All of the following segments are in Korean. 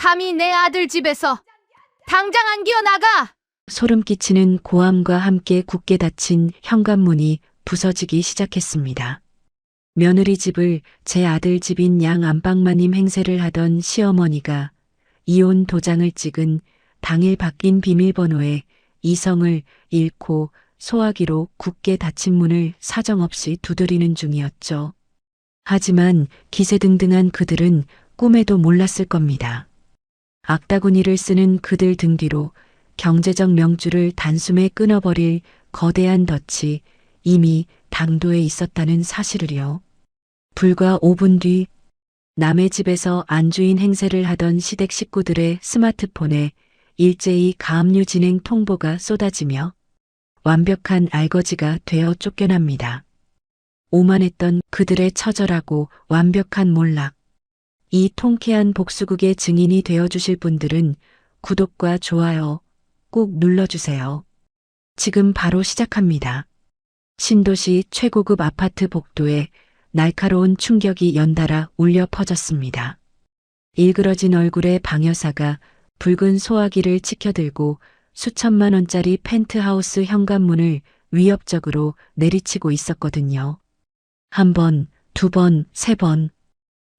감히 내 아들 집에서 당장 안 기어나가! 소름 끼치는 고함과 함께 굳게 닫힌 현관문이 부서지기 시작했습니다. 며느리 집을 제 아들 집인 양 안방마님 행세를 하던 시어머니가 이혼 도장을 찍은 당일 바뀐 비밀번호에 이성을 잃고 소화기로 굳게 닫힌 문을 사정없이 두드리는 중이었죠. 하지만 기세등등한 그들은 꿈에도 몰랐을 겁니다. 악다구니를 쓰는 그들 등 뒤로 경제적 명줄을 단숨에 끊어버릴 거대한 덫이 이미 당도에 있었다는 사실을요. 불과 5분 뒤 남의 집에서 안주인 행세를 하던 시댁 식구들의 스마트폰에 일제히 가압류 진행 통보가 쏟아지며 완벽한 알거지가 되어 쫓겨납니다. 오만했던 그들의 처절하고 완벽한 몰락. 이 통쾌한 복수극의 증인이 되어주실 분들은 구독과 좋아요 꼭 눌러주세요. 지금 바로 시작합니다. 신도시 최고급 아파트 복도에 날카로운 충격이 연달아 울려 퍼졌습니다. 일그러진 얼굴의 방 여사가 붉은 소화기를 치켜들고 수천만 원짜리 펜트하우스 현관문을 위협적으로 내리치고 있었거든요. 한 번, 두 번, 세 번.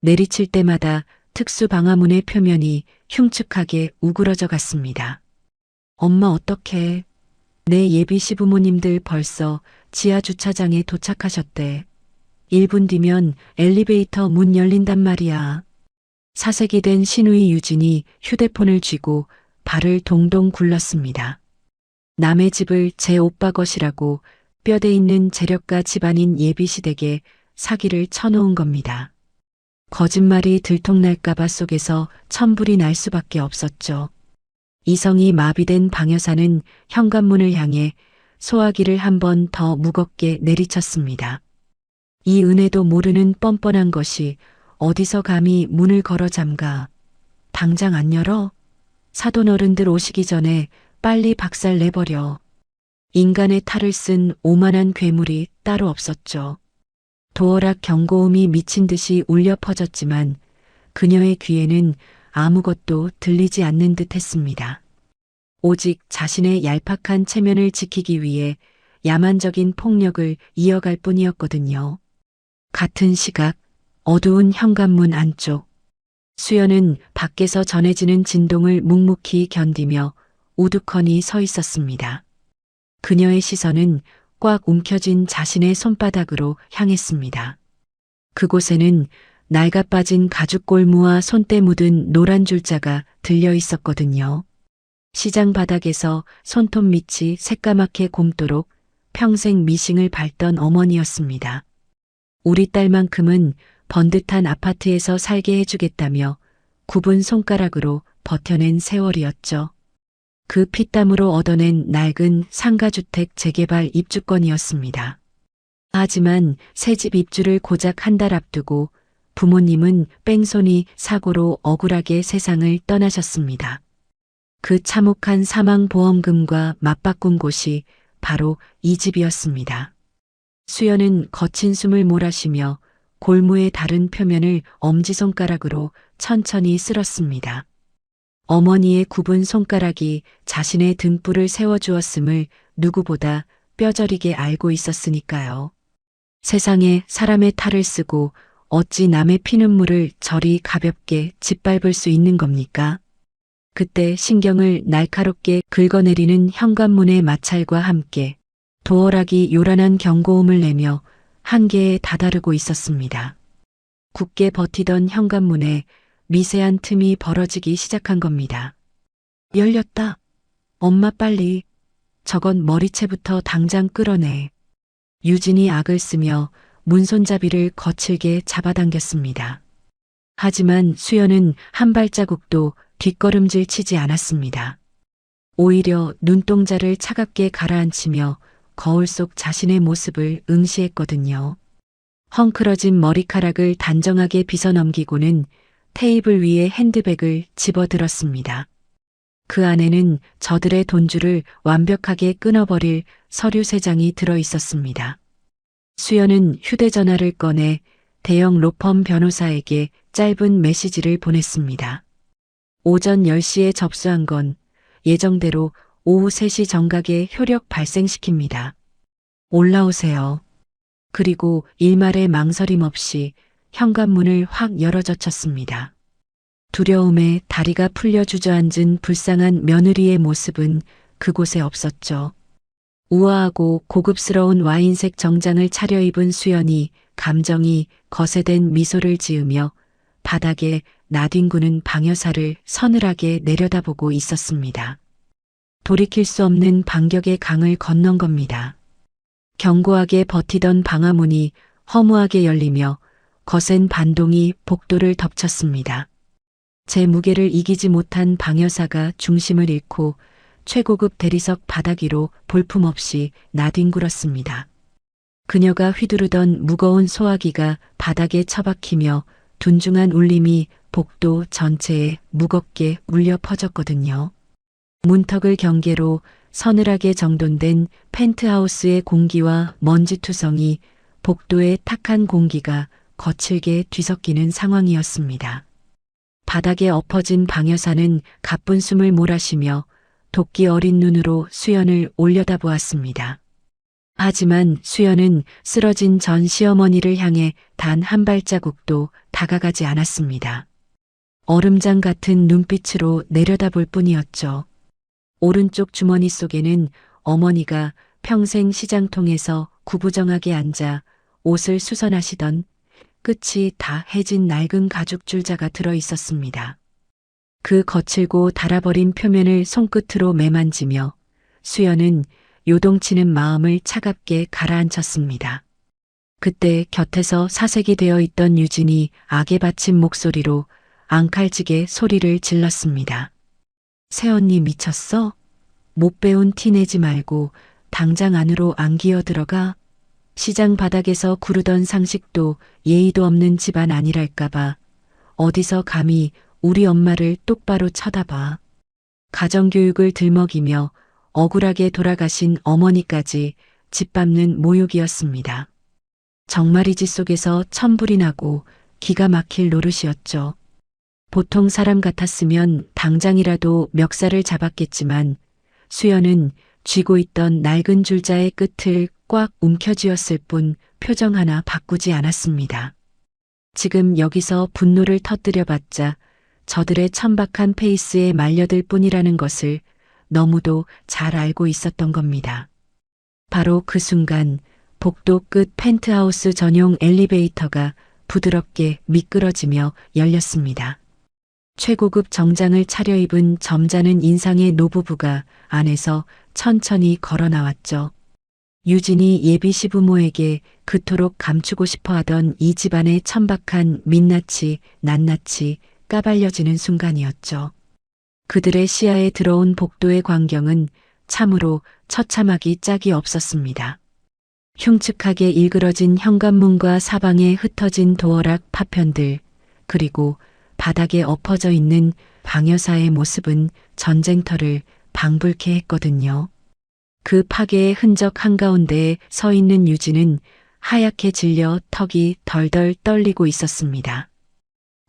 내리칠 때마다 특수 방화문의 표면이 흉측하게 우그러져 갔습니다. 엄마 어떡해. 내 예비 시부모님들 벌써 지하 주차장에 도착하셨대. 1분 뒤면 엘리베이터 문 열린단 말이야. 사색이 된 신우이 유진이 휴대폰을 쥐고 발을 동동 굴렀습니다. 남의 집을 제 오빠 것이라고 뼈대 있는 재력가 집안인 예비시댁에 사기를 쳐놓은 겁니다. 거짓말이 들통날까봐 속에서 천불이 날 수밖에 없었죠. 이성이 마비된 방 여사는 현관문을 향해 소화기를 한 번 더 무겁게 내리쳤습니다. 이 은혜도 모르는 뻔뻔한 것이 어디서 감히 문을 걸어 잠가. 당장 안 열어? 사돈 어른들 오시기 전에 빨리 박살 내버려. 인간의 탈을 쓴 오만한 괴물이 따로 없었죠. 도어락 경고음이 미친 듯이 울려 퍼졌지만 그녀의 귀에는 아무것도 들리지 않는 듯 했습니다. 오직 자신의 얄팍한 체면을 지키기 위해 야만적인 폭력을 이어갈 뿐이었거든요. 같은 시각 어두운 현관문 안쪽 수연은 밖에서 전해지는 진동을 묵묵히 견디며 우두커니 서 있었습니다. 그녀의 시선은 꽉 움켜쥔 자신의 손바닥으로 향했습니다. 그곳에는 낡아 빠진 가죽 골무와 손때 묻은 노란 줄자가 들려 있었거든요. 시장 바닥에서 손톱 밑이 새까맣게 굼도록 평생 미싱을 밟던 어머니였습니다. 우리 딸만큼은 번듯한 아파트에서 살게 해주겠다며 굽은 손가락으로 버텨낸 세월이었죠. 그 피땀으로 얻어낸 낡은 상가주택 재개발 입주권이었습니다. 하지만 새집 입주를 고작 한 달 앞두고 부모님은 뺑소니 사고로 억울하게 세상을 떠나셨습니다. 그 참혹한 사망보험금과 맞바꾼 곳이 바로 이 집이었습니다. 수연은 거친 숨을 몰아쉬며 골무의 다른 표면을 엄지손가락으로 천천히 쓸었습니다. 어머니의 굽은 손가락이 자신의 등불을 세워주었음을 누구보다 뼈저리게 알고 있었으니까요. 세상에 사람의 탈을 쓰고 어찌 남의 피눈물을 저리 가볍게 짓밟을 수 있는 겁니까? 그때 신경을 날카롭게 긁어내리는 현관문의 마찰과 함께 도어락이 요란한 경고음을 내며 한계에 다다르고 있었습니다. 굳게 버티던 현관문에 미세한 틈이 벌어지기 시작한 겁니다. 열렸다. 엄마 빨리. 저건 머리채부터 당장 끌어내. 유진이 악을 쓰며 문손잡이를 거칠게 잡아당겼습니다. 하지만 수연은 한 발자국도 뒷걸음질 치지 않았습니다. 오히려 눈동자를 차갑게 가라앉히며 거울 속 자신의 모습을 응시했거든요. 헝클어진 머리카락을 단정하게 빗어넘기고는 테이블 위에 핸드백을 집어들었습니다. 그 안에는 저들의 돈줄을 완벽하게 끊어버릴 서류 3장이 들어 있었습니다. 수연은 휴대전화를 꺼내 대형 로펌 변호사에게 짧은 메시지를 보냈습니다. 오전 10시에 접수한 건 예정대로 오후 3시 정각에 효력 발생시킵니다. 올라오세요. 그리고 일말의 망설임 없이 현관문을 확 열어젖혔습니다. 두려움에 다리가 풀려 주저앉은 불쌍한 며느리의 모습은 그곳에 없었죠. 우아하고 고급스러운 와인색 정장을 차려입은 수연이 감정이 거세된 미소를 지으며 바닥에 나뒹구는 방여사를 서늘하게 내려다보고 있었습니다. 돌이킬 수 없는 반격의 강을 건넌 겁니다. 견고하게 버티던 방화문이 허무하게 열리며 거센 반동이 복도를 덮쳤습니다. 제 무게를 이기지 못한 방여사가 중심을 잃고 최고급 대리석 바닥 위로 볼품없이 나뒹굴었습니다. 그녀가 휘두르던 무거운 소화기가 바닥에 처박히며 둔중한 울림이 복도 전체에 무겁게 울려 퍼졌거든요. 문턱을 경계로 서늘하게 정돈된 펜트하우스의 공기와 먼지투성이 복도의 탁한 공기가 거칠게 뒤섞이는 상황이었습니다. 바닥에 엎어진 방여사는 가쁜 숨을 몰아쉬며 도끼 어린 눈으로 수연을 올려다보았습니다. 하지만 수연은 쓰러진 전 시어머니를 향해 단 한 발자국도 다가가지 않았습니다. 얼음장 같은 눈빛으로 내려다볼 뿐이었죠. 오른쪽 주머니 속에는 어머니가 평생 시장통에서 구부정하게 앉아 옷을 수선하시던 끝이 다 해진 낡은 가죽 줄자가 들어 있었습니다. 그 거칠고 닳아버린 표면을 손끝으로 매만지며 수연은 요동치는 마음을 차갑게 가라앉혔습니다. 그때 곁에서 사색이 되어 있던 유진이 악에 받친 목소리로 앙칼지게 소리를 질렀습니다. 새언니 미쳤어? 못 배운 티 내지 말고 당장 안으로 안 기어 들어가. 시장 바닥에서 구르던 상식도 예의도 없는 집안 아니랄까봐 어디서 감히 우리 엄마를 똑바로 쳐다봐. 가정교육을 들먹이며 억울하게 돌아가신 어머니까지 짓밟는 모욕이었습니다. 정말이지 속에서 천불이 나고 기가 막힐 노릇이었죠. 보통 사람 같았으면 당장이라도 멱살을 잡았겠지만 수연은 쥐고 있던 낡은 줄자의 끝을 꽉 움켜쥐었을 뿐 표정 하나 바꾸지 않았습니다. 지금 여기서 분노를 터뜨려봤자 저들의 천박한 페이스에 말려들 뿐이라는 것을 너무도 잘 알고 있었던 겁니다. 바로 그 순간 복도 끝 펜트하우스 전용 엘리베이터가 부드럽게 미끄러지며 열렸습니다. 최고급 정장을 차려입은 점잖은 인상의 노부부가 안에서 천천히 걸어 나왔죠. 유진이 예비 시부모에게 그토록 감추고 싶어 하던 이 집안의 천박한 민낯이 낱낱이 까발려지는 순간이었죠. 그들의 시야에 들어온 복도의 광경은 참으로 처참하기 짝이 없었습니다. 흉측하게 일그러진 현관문과 사방에 흩어진 도어락 파편들, 그리고 바닥에 엎어져 있는 방여사의 모습은 전쟁터를 방불케 했거든요. 그 파괴의 흔적 한가운데에 서 있는 유진은 하얗게 질려 턱이 덜덜 떨리고 있었습니다.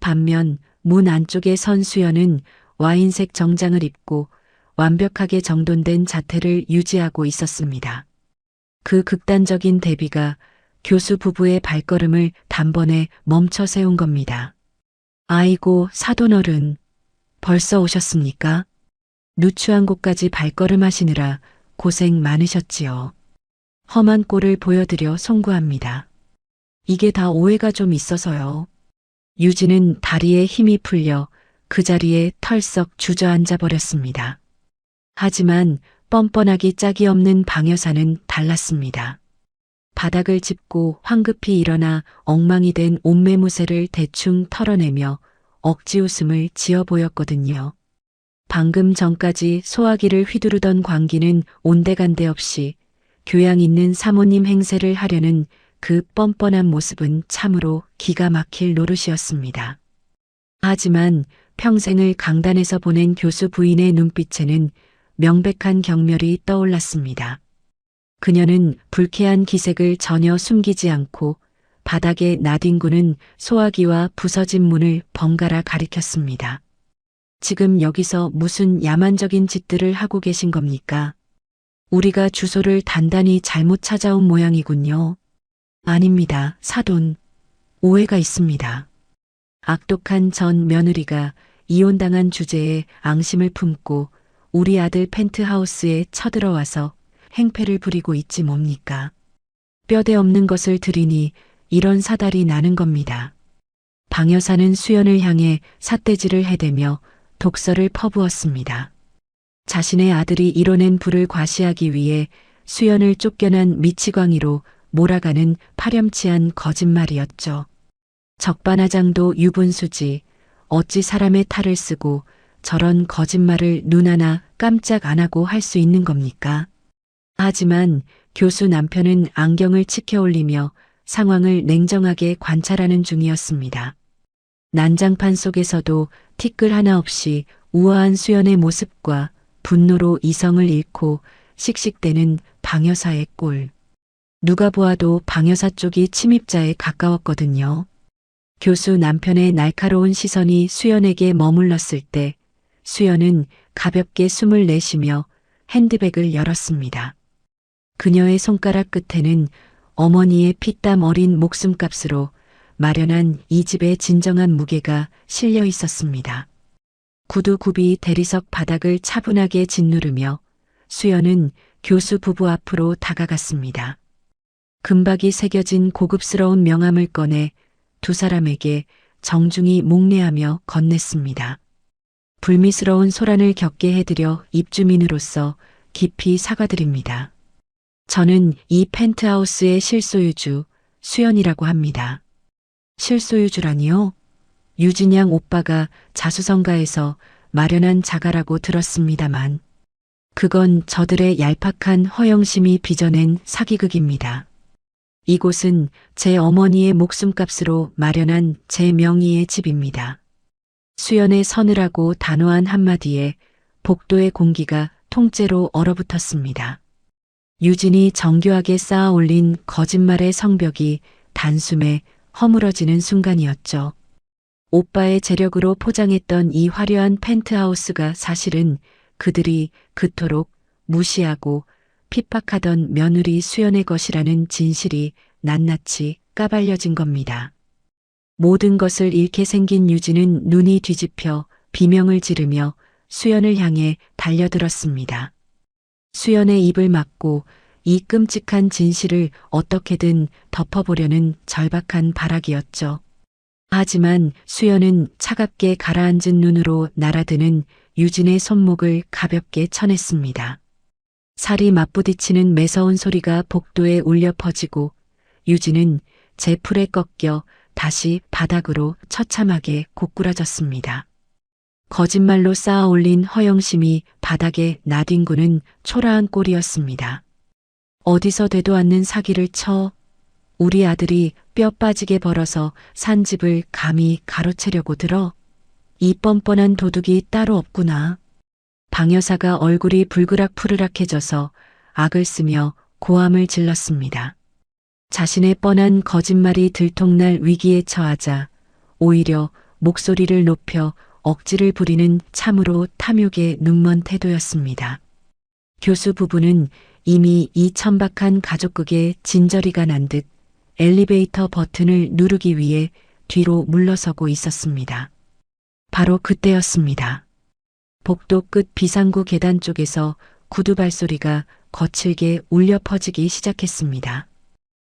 반면 문 안쪽에 선 수연은 와인색 정장을 입고 완벽하게 정돈된 자태를 유지하고 있었습니다. 그 극단적인 대비가 교수 부부의 발걸음을 단번에 멈춰 세운 겁니다. 아이고 사돈어른, 벌써 오셨습니까? 누추한 곳까지 발걸음하시느라 고생 많으셨지요. 험한 꼴을 보여드려 송구합니다. 이게 다 오해가 좀 있어서요. 유진은 다리에 힘이 풀려 그 자리에 털썩 주저앉아 버렸습니다. 하지만 뻔뻔하기 짝이 없는 방여사는 달랐습니다. 바닥을 짚고 황급히 일어나 엉망이 된 옷매무새를 대충 털어내며 억지 웃음을 지어 보였거든요. 방금 전까지 소화기를 휘두르던 광기는 온데간데 없이 교양 있는 사모님 행세를 하려는 그 뻔뻔한 모습은 참으로 기가 막힐 노릇이었습니다. 하지만 평생을 강단에서 보낸 교수 부인의 눈빛에는 명백한 경멸이 떠올랐습니다. 그녀는 불쾌한 기색을 전혀 숨기지 않고 바닥에 나뒹구는 소화기와 부서진 문을 번갈아 가리켰습니다. 지금 여기서 무슨 야만적인 짓들을 하고 계신 겁니까? 우리가 주소를 단단히 잘못 찾아온 모양이군요. 아닙니다, 사돈. 오해가 있습니다. 악독한 전 며느리가 이혼당한 주제에 앙심을 품고 우리 아들 펜트하우스에 쳐들어와서 행패를 부리고 있지 뭡니까? 뼈대 없는 것을 들이니 이런 사달이 나는 겁니다. 방 여사는 수연을 향해 삿대질을 해대며 독설을 퍼부었습니다. 자신의 아들이 이뤄낸 부를 과시하기 위해 수연을 쫓겨난 미치광이로 몰아가는 파렴치한 거짓말이었죠. 적반하장도 유분수지 어찌 사람의 탈을 쓰고 저런 거짓말을 눈 하나 깜짝 안 하고 할 수 있는 겁니까? 하지만 교수 남편은 안경을 치켜 올리며 상황을 냉정하게 관찰하는 중이었습니다. 난장판 속에서도 티끌 하나 없이 우아한 수연의 모습과 분노로 이성을 잃고 씩씩대는 방여사의 꼴. 누가 보아도 방여사 쪽이 침입자에 가까웠거든요. 교수 남편의 날카로운 시선이 수연에게 머물렀을 때 수연은 가볍게 숨을 내쉬며 핸드백을 열었습니다. 그녀의 손가락 끝에는 어머니의 피땀 어린 목숨값으로 마련한 이 집의 진정한 무게가 실려 있었습니다. 구두굽이 대리석 바닥을 차분하게 짓누르며 수연은 교수 부부 앞으로 다가갔습니다. 금박이 새겨진 고급스러운 명함을 꺼내 두 사람에게 정중히 목례하며 건넸습니다. 불미스러운 소란을 겪게 해드려 입주민으로서 깊이 사과드립니다. 저는 이 펜트하우스의 실소유주 수연이라고 합니다. 실소유주라니요? 유진양 오빠가 자수성가해서 마련한 자가라고 들었습니다만 그건 저들의 얄팍한 허영심이 빚어낸 사기극입니다. 이곳은 제 어머니의 목숨값으로 마련한 제 명의의 집입니다. 수연의 서늘하고 단호한 한마디에 복도의 공기가 통째로 얼어붙었습니다. 유진이 정교하게 쌓아 올린 거짓말의 성벽이 단숨에 허물어지는 순간이었죠. 오빠의 재력으로 포장했던 이 화려한 펜트하우스가 사실은 그들이 그토록 무시하고 핍박하던 며느리 수연의 것이라는 진실이 낱낱이 까발려진 겁니다. 모든 것을 잃게 생긴 유진은 눈이 뒤집혀 비명을 지르며 수연을 향해 달려들었습니다. 수연의 입을 막고 이 끔찍한 진실을 어떻게든 덮어보려는 절박한 발악이었죠. 하지만 수연은 차갑게 가라앉은 눈으로 날아드는 유진의 손목을 가볍게 쳐냈습니다. 살이 맞부딪히는 매서운 소리가 복도에 울려 퍼지고 유진은 제풀에 꺾여 다시 바닥으로 처참하게 고꾸라졌습니다. 거짓말로 쌓아 올린 허영심이 바닥에 나뒹구는 초라한 꼴이었습니다. 어디서 되도 않는 사기를 쳐 우리 아들이 뼈 빠지게 벌어서 산 집을 감히 가로채려고 들어? 이 뻔뻔한 도둑이 따로 없구나. 방 여사가 얼굴이 불그락푸르락해져서 악을 쓰며 고함을 질렀습니다. 자신의 뻔한 거짓말이 들통날 위기에 처하자 오히려 목소리를 높여 억지를 부리는 참으로 탐욕의 눈먼 태도였습니다. 교수 부부는 이미 이 천박한 가족극에 진저리가 난 듯 엘리베이터 버튼을 누르기 위해 뒤로 물러서고 있었습니다. 바로 그때였습니다. 복도 끝 비상구 계단 쪽에서 구두 발소리가 거칠게 울려 퍼지기 시작했습니다.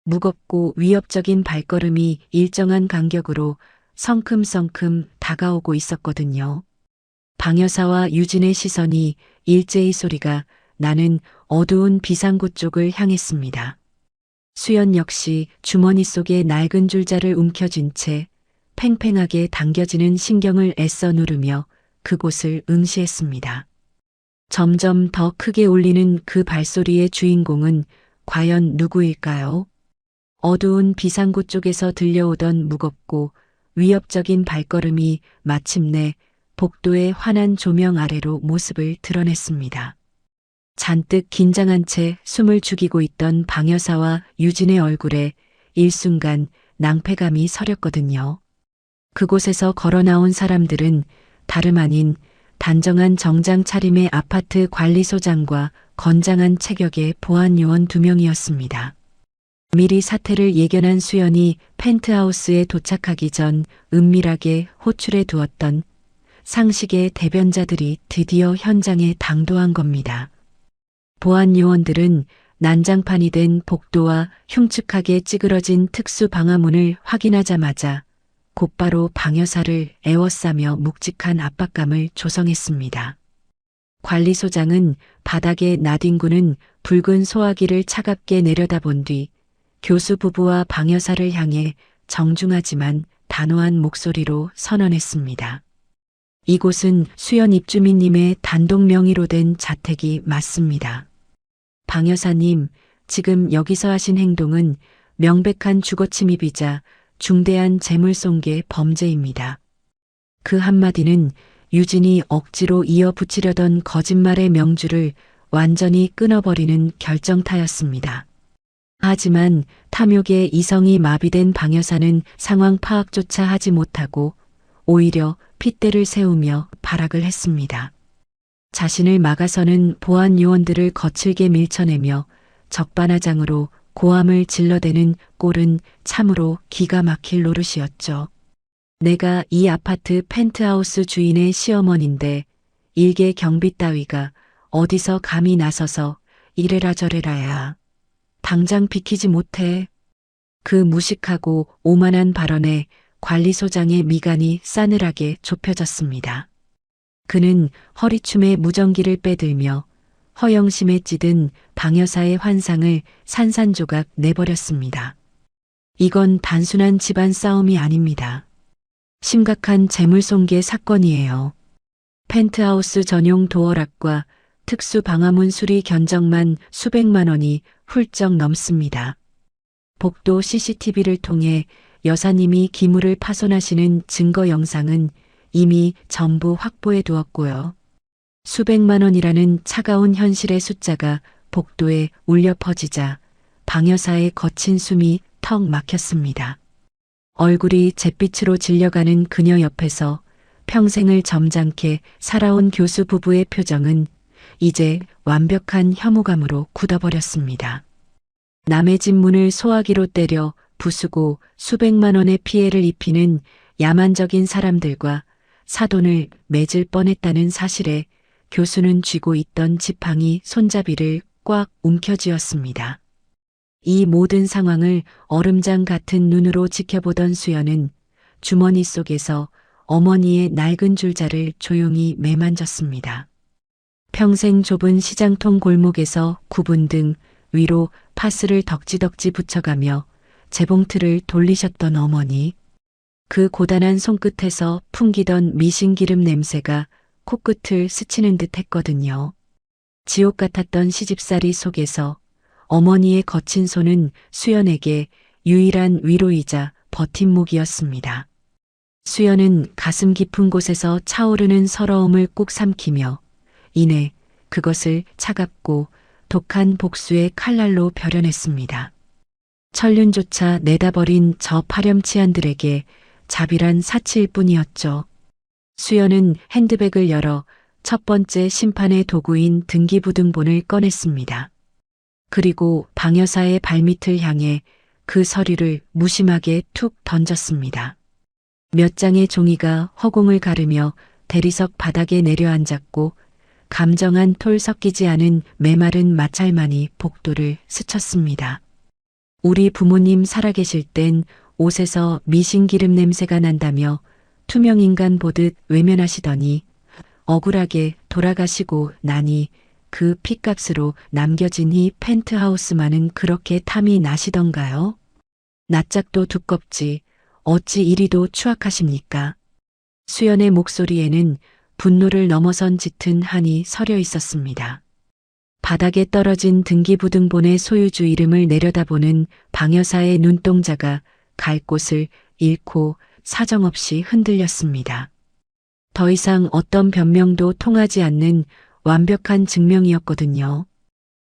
무겁고 위협적인 발걸음이 일정한 간격으로 성큼성큼 다가오고 있었거든요. 방 여사와 유진의 시선이 일제히 소리가 나는 어두운 비상구 쪽을 향했습니다. 수연 역시 주머니 속에 낡은 줄자를 움켜쥔 채 팽팽하게 당겨지는 신경을 애써 누르며 그곳을 응시했습니다. 점점 더 크게 울리는 그 발소리의 주인공은 과연 누구일까요? 어두운 비상구 쪽에서 들려오던 무겁고 위협적인 발걸음이 마침내 복도의 환한 조명 아래로 모습을 드러냈습니다. 잔뜩 긴장한 채 숨을 죽이고 있던 방 여사와 유진의 얼굴에 일순간 낭패감이 서렸거든요. 그곳에서 걸어 나온 사람들은 다름 아닌 단정한 정장 차림의 아파트 관리소장과 건장한 체격의 보안 요원 2명이었습니다. 미리 사태를 예견한 수연이 펜트하우스에 도착하기 전 은밀하게 호출해 두었던 상식의 대변자들이 드디어 현장에 당도한 겁니다. 보안 요원들은 난장판이 된 복도와 흉측하게 찌그러진 특수 방화문을 확인하자마자 곧바로 방 여사를 에워싸며 묵직한 압박감을 조성했습니다. 관리소장은 바닥에 나뒹구는 붉은 소화기를 차갑게 내려다본 뒤 교수 부부와 방 여사를 향해 정중하지만 단호한 목소리로 선언했습니다. 이곳은 수연 입주민님의 단독 명의로 된 자택이 맞습니다. 방 여사님, 지금 여기서 하신 행동은 명백한 주거침입이자 중대한 재물손괴 범죄입니다. 그 한마디는 유진이 억지로 이어붙이려던 거짓말의 명주를 완전히 끊어버리는 결정타였습니다. 하지만 탐욕에 이성이 마비된 방 여사는 상황 파악조차 하지 못하고 오히려 핏대를 세우며 발악을 했습니다. 자신을 막아서는 보안 요원들을 거칠게 밀쳐내며 적반하장으로 고함을 질러대는 꼴은 참으로 기가 막힐 노릇이었죠. 내가 이 아파트 펜트하우스 주인의 시어머니인데 일개 경비 따위가 어디서 감히 나서서 이래라 저래라야. 당장 비키지 못해. 그 무식하고 오만한 발언에 관리소장의 미간이 싸늘하게 좁혀졌습니다. 그는 허리춤에 무전기를 빼들며 허영심에 찌든 방 여사의 환상을 산산조각 내버렸습니다. 이건 단순한 집안 싸움이 아닙니다. 심각한 재물손괴 사건이에요. 펜트하우스 전용 도어락과 특수 방화문 수리 견적만 수백만 원이 훌쩍 넘습니다. 복도 CCTV를 통해 여사님이 기물을 파손하시는 증거 영상은 이미 전부 확보해 두었고요. 수백만 원이라는 차가운 현실의 숫자가 복도에 울려 퍼지자 방 여사의 거친 숨이 턱 막혔습니다. 얼굴이 잿빛으로 질려가는 그녀 옆에서 평생을 점잖게 살아온 교수 부부의 표정은 이제 완벽한 혐오감으로 굳어버렸습니다. 남의 집 문을 소화기로 때려 부수고 수백만 원의 피해를 입히는 야만적인 사람들과 사돈을 맺을 뻔했다는 사실에 교수는 쥐고 있던 지팡이 손잡이를 꽉 움켜쥐었습니다. 이 모든 상황을 얼음장 같은 눈으로 지켜보던 수연은 주머니 속에서 어머니의 낡은 줄자를 조용히 매만졌습니다. 평생 좁은 시장통 골목에서 구분 등 위로 파스를 덕지덕지 붙여가며 재봉틀을 돌리셨던 어머니. 그 고단한 손끝에서 풍기던 미신기름 냄새가 코끝을 스치는 듯 했거든요. 지옥 같았던 시집살이 속에서 어머니의 거친 손은 수연에게 유일한 위로이자 버팀목이었습니다. 수연은 가슴 깊은 곳에서 차오르는 서러움을 꾹 삼키며 이내 그것을 차갑고 독한 복수의 칼날로 벼려냈습니다. 천륜조차 내다버린 저 파렴치한들에게 자비란 사치일 뿐이었죠. 수연은 핸드백을 열어 첫 번째 심판의 도구인 등기부등본을 꺼냈습니다. 그리고 방 여사의 발밑을 향해 그 서류를 무심하게 툭 던졌습니다. 몇 장의 종이가 허공을 가르며 대리석 바닥에 내려앉았고 감정한 톨 섞이지 않은 메마른 마찰만이 복도를 스쳤습니다. 우리 부모님 살아계실 땐 옷에서 미신기름 냄새가 난다며 투명인간 보듯 외면하시더니 억울하게 돌아가시고 나니 그 핏값으로 남겨진 이 펜트하우스만은 그렇게 탐이 나시던가요? 낯짝도 두껍지 어찌 이리도 추악하십니까? 수연의 목소리에는 분노를 넘어선 짙은 한이 서려 있었습니다. 바닥에 떨어진 등기부등본의 소유주 이름을 내려다보는 방 여사의 눈동자가 갈 곳을 잃고 사정없이 흔들렸습니다. 더 이상 어떤 변명도 통하지 않는 완벽한 증명이었거든요.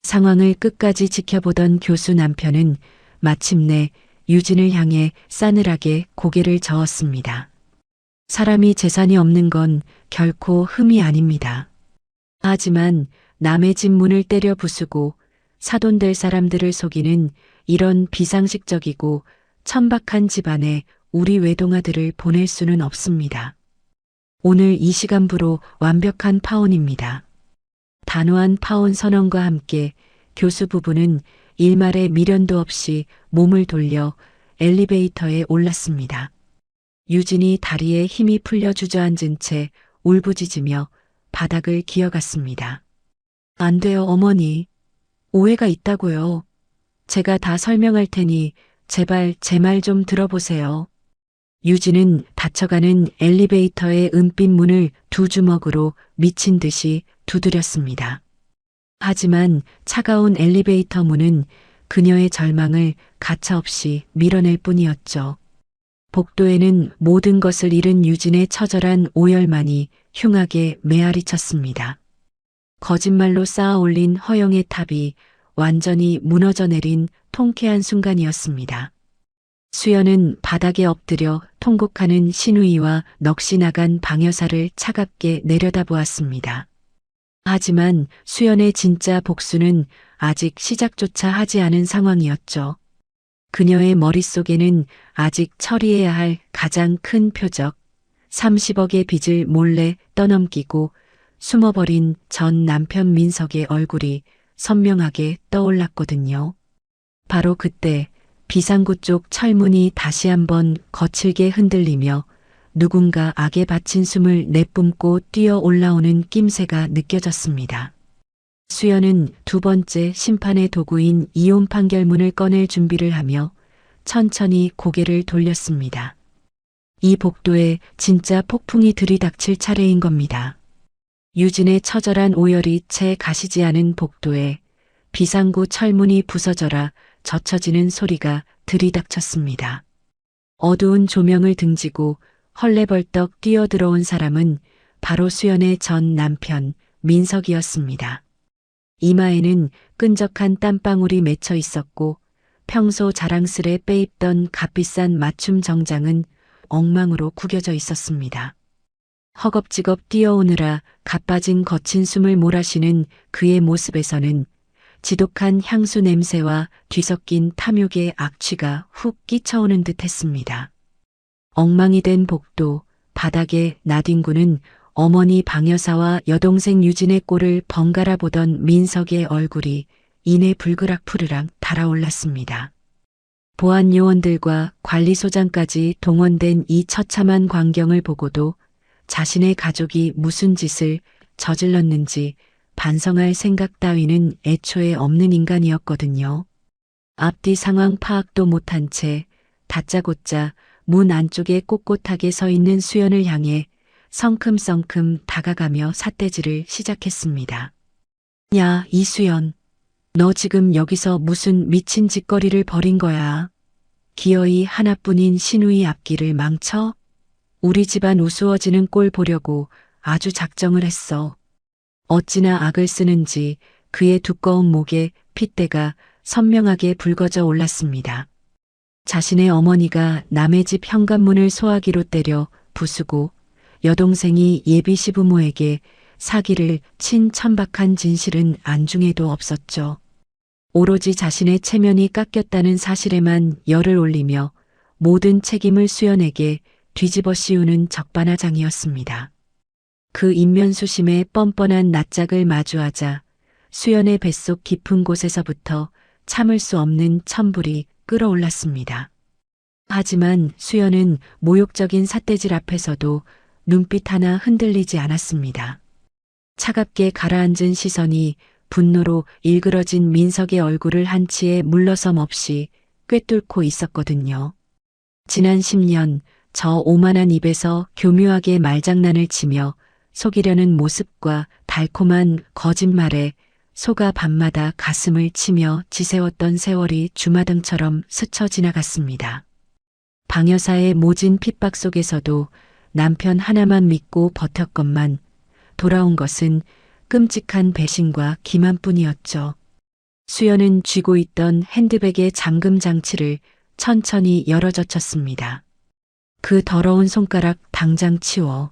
상황을 끝까지 지켜보던 교수 남편은 마침내 유진을 향해 싸늘하게 고개를 저었습니다. 사람이 재산이 없는 건 결코 흠이 아닙니다. 하지만 남의 집 문을 때려 부수고 사돈될 사람들을 속이는 이런 비상식적이고 천박한 집안에 우리 외동아들을 보낼 수는 없습니다. 오늘 이 시간부로 완벽한 파혼입니다. 단호한 파혼 선언과 함께 교수 부부는 일말의 미련도 없이 몸을 돌려 엘리베이터에 올랐습니다. 유진이 다리에 힘이 풀려 주저앉은 채 울부짖으며 바닥을 기어갔습니다. 안 돼요, 어머니. 오해가 있다고요. 제가 다 설명할 테니 제발 제 말 좀 들어보세요. 유진은 닫혀가는 엘리베이터의 은빛 문을 두 주먹으로 미친 듯이 두드렸습니다. 하지만 차가운 엘리베이터 문은 그녀의 절망을 가차없이 밀어낼 뿐이었죠. 복도에는 모든 것을 잃은 유진의 처절한 오열만이 흉하게 메아리쳤습니다. 거짓말로 쌓아 올린 허영의 탑이 완전히 무너져 내린 통쾌한 순간이었습니다. 수연은 바닥에 엎드려 통곡하는 신우이와 넋이 나간 방여사를 차갑게 내려다보았습니다. 하지만 수연의 진짜 복수는 아직 시작조차 하지 않은 상황이었죠. 그녀의 머릿속에는 아직 처리해야 할 가장 큰 표적, 30억의 빚을 몰래 떠넘기고 숨어버린 전 남편 민석의 얼굴이 선명하게 떠올랐거든요. 바로 그때 비상구 쪽 철문이 다시 한번 거칠게 흔들리며 누군가 악에 바친 숨을 내뿜고 뛰어 올라오는 낌새가 느껴졌습니다. 수연은 두 번째 심판의 도구인 이혼 판결문을 꺼낼 준비를 하며 천천히 고개를 돌렸습니다. 이 복도에 진짜 폭풍이 들이닥칠 차례인 겁니다. 유진의 처절한 오열이 채 가시지 않은 복도에 비상구 철문이 부서져라 젖혀지는 소리가 들이닥쳤습니다. 어두운 조명을 등지고 헐레벌떡 뛰어들어온 사람은 바로 수연의 전 남편 민석이었습니다. 이마에는 끈적한 땀방울이 맺혀 있었고 평소 자랑스레 빼입던 값비싼 맞춤 정장은 엉망으로 구겨져 있었습니다. 허겁지겁 뛰어오느라 가빠진 거친 숨을 몰아쉬는 그의 모습에서는 지독한 향수 냄새와 뒤섞인 탐욕의 악취가 훅 끼쳐오는 듯 했습니다. 엉망이 된 복도, 바닥에 나뒹구는 어머니 방여사와 여동생 유진의 꼴을 번갈아 보던 민석의 얼굴이 이내 불그락 푸르락 달아올랐습니다. 보안 요원들과 관리소장까지 동원된 이 처참한 광경을 보고도 자신의 가족이 무슨 짓을 저질렀는지 반성할 생각 따위는 애초에 없는 인간이었거든요. 앞뒤 상황 파악도 못한 채 다짜고짜 문 안쪽에 꼿꼿하게 서 있는 수연을 향해 성큼성큼 다가가며 삿대질을 시작했습니다. 야, 이수연. 너 지금 여기서 무슨 미친 짓거리를 벌인 거야? 기어이 하나뿐인 신우이 앞길을 망쳐? 우리 집안 우스워지는 꼴 보려고 아주 작정을 했어. 어찌나 악을 쓰는지 그의 두꺼운 목에 핏대가 선명하게 붉어져 올랐습니다. 자신의 어머니가 남의 집 현관문을 소화기로 때려 부수고 여동생이 예비 시부모에게 사기를 친 천박한 진실은 안중에도 없었죠. 오로지 자신의 체면이 깎였다는 사실에만 열을 올리며 모든 책임을 수연에게 뒤집어 씌우는 적반하장이었습니다. 그 인면수심의 뻔뻔한 낯짝을 마주하자 수연의 뱃속 깊은 곳에서부터 참을 수 없는 천불이 끓어올랐습니다. 하지만 수연은 모욕적인 삿대질 앞에서도 눈빛 하나 흔들리지 않았습니다. 차갑게 가라앉은 시선이 분노로 일그러진 민석의 얼굴을 한치의 물러섬 없이 꿰뚫고 있었거든요. 지난 10년 저 오만한 입에서 교묘하게 말장난을 치며 속이려는 모습과 달콤한 거짓말에 소가 밤마다 가슴을 치며 지새웠던 세월이 주마등처럼 스쳐 지나갔습니다. 방여사의 모진 핍박 속에서도 남편 하나만 믿고 버텼건만 돌아온 것은 끔찍한 배신과 기만뿐이었죠. 수연은 쥐고 있던 핸드백의 잠금 장치를 천천히 열어젖혔습니다. 그 더러운 손가락 당장 치워.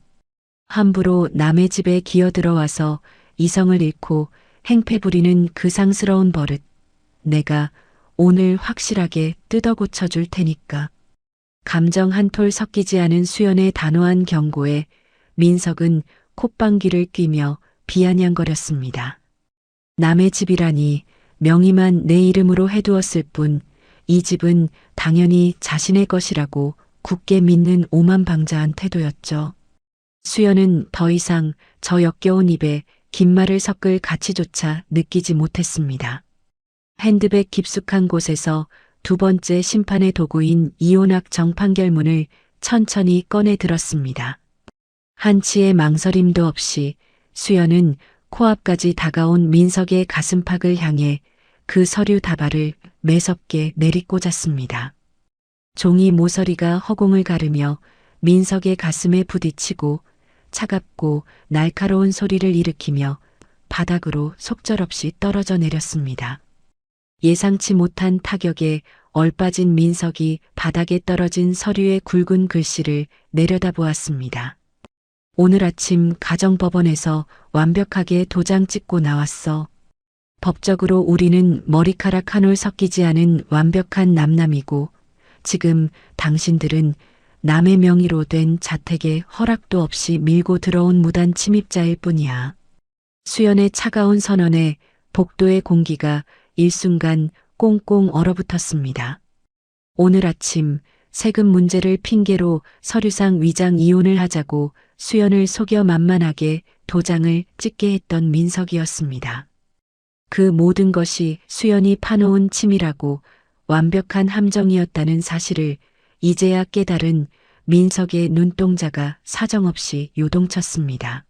함부로 남의 집에 기어들어와서 이성을 잃고 행패 부리는 그 상스러운 버릇. 내가 오늘 확실하게 뜯어 고쳐줄 테니까. 감정 한 톨 섞이지 않은 수연의 단호한 경고에 민석은 콧방귀를 뀌며 비아냥거렸습니다. 남의 집이라니 명의만 내 이름으로 해두었을 뿐 이 집은 당연히 자신의 것이라고 굳게 믿는 오만방자한 태도였죠. 수연은 더 이상 저 역겨운 입에 긴 말을 섞을 가치조차 느끼지 못했습니다. 핸드백 깊숙한 곳에서 두 번째 심판의 도구인 이혼학 정판결문을 천천히 꺼내 들었습니다. 한치의 망설임도 없이 수연은 코앞까지 다가온 민석의 가슴팍을 향해 그 서류 다발을 매섭게 내리꽂았습니다. 종이 모서리가 허공을 가르며 민석의 가슴에 부딪히고 차갑고 날카로운 소리를 일으키며 바닥으로 속절없이 떨어져 내렸습니다. 예상치 못한 타격에 얼빠진 민석이 바닥에 떨어진 서류의 굵은 글씨를 내려다보았습니다. 오늘 아침 가정법원에서 완벽하게 도장 찍고 나왔어. 법적으로 우리는 머리카락 한 올 섞이지 않은 완벽한 남남이고 지금 당신들은 남의 명의로 된 자택에 허락도 없이 밀고 들어온 무단 침입자일 뿐이야. 수연의 차가운 선언에 복도의 공기가 일순간 꽁꽁 얼어붙었습니다. 오늘 아침 세금 문제를 핑계로 서류상 위장 이혼을 하자고 수연을 속여 만만하게 도장을 찍게 했던 민석이었습니다. 그 모든 것이 수연이 파놓은 침이라고 완벽한 함정이었다는 사실을 이제야 깨달은 민석의 눈동자가 사정없이 요동쳤습니다.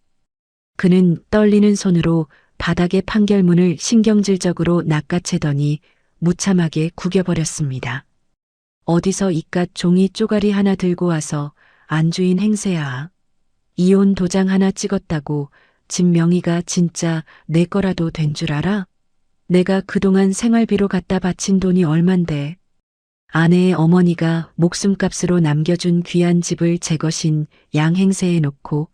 그는 떨리는 손으로 바닥의 판결문을 신경질적으로 낚아채더니 무참하게 구겨버렸습니다. 어디서 이깟 종이 쪼가리 하나 들고 와서 안주인 행세야. 이혼 도장 하나 찍었다고 집 명의가 진짜 내 거라도 된 줄 알아? 내가 그동안 생활비로 갖다 바친 돈이 얼만데. 아내의 어머니가 목숨값으로 남겨준 귀한 집을 제 것인 양행세에 놓고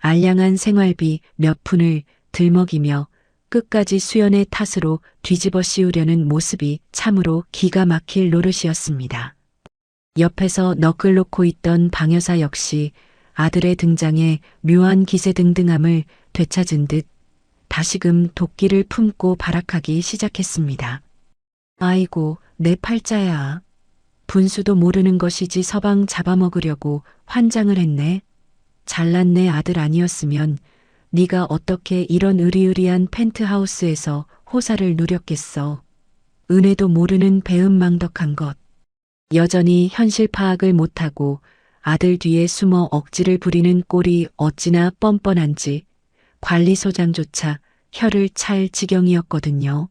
알량한 생활비 몇 푼을 들먹이며 끝까지 수연의 탓으로 뒤집어 씌우려는 모습이 참으로 기가 막힐 노릇이었습니다. 옆에서 너클 놓고 있던 방 여사 역시 아들의 등장에 묘한 기세등등함을 되찾은 듯 다시금 도끼를 품고 발악하기 시작했습니다. 아이고, 내 팔자야. 분수도 모르는 것이지 서방 잡아먹으려고 환장을 했네. 잘난 내 아들 아니었으면 네가 어떻게 이런 으리으리한 펜트하우스에서 호사를 누렸겠어. 은혜도 모르는 배은망덕한 것. 여전히 현실 파악을 못하고 아들 뒤에 숨어 억지를 부리는 꼴이 어찌나 뻔뻔한지 관리소장조차 혀를 찰 지경이었거든요.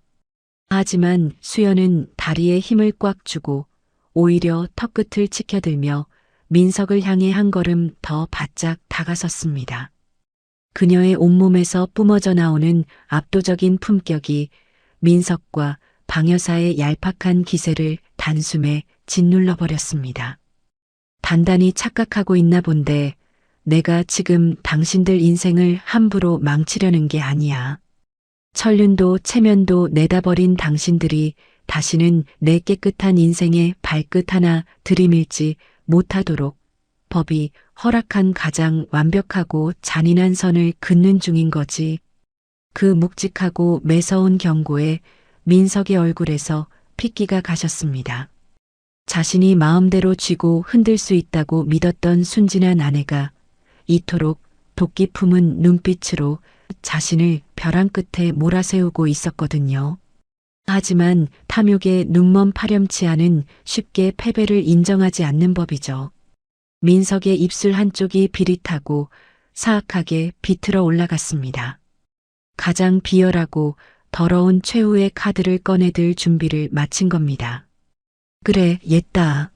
하지만 수연은 다리에 힘을 꽉 주고 오히려 턱끝을 치켜들며 민석을 향해 한 걸음 더 바짝 다가섰습니다. 그녀의 온몸에서 뿜어져 나오는 압도적인 품격이 민석과 방 여사의 얄팍한 기세를 단숨에 짓눌러 버렸습니다. 단단히 착각하고 있나 본데 내가 지금 당신들 인생을 함부로 망치려는 게 아니야. 천륜도 체면도 내다버린 당신들이 다시는 내 깨끗한 인생에 발끝 하나 들이밀지 못하도록 법이 허락한 가장 완벽하고 잔인한 선을 긋는 중인 거지. 그 묵직하고 매서운 경고에 민석의 얼굴에서 핏기가 가셨습니다. 자신이 마음대로 쥐고 흔들 수 있다고 믿었던 순진한 아내가 이토록 도끼 품은 눈빛으로 자신을 벼랑 끝에 몰아세우고 있었거든요. 하지만 탐욕에 눈먼 파렴치한은 쉽게 패배를 인정하지 않는 법이죠. 민석의 입술 한쪽이 비릿하고 사악하게 비틀어 올라갔습니다. 가장 비열하고 더러운 최후의 카드를 꺼내들 준비를 마친 겁니다. 그래, 옛다.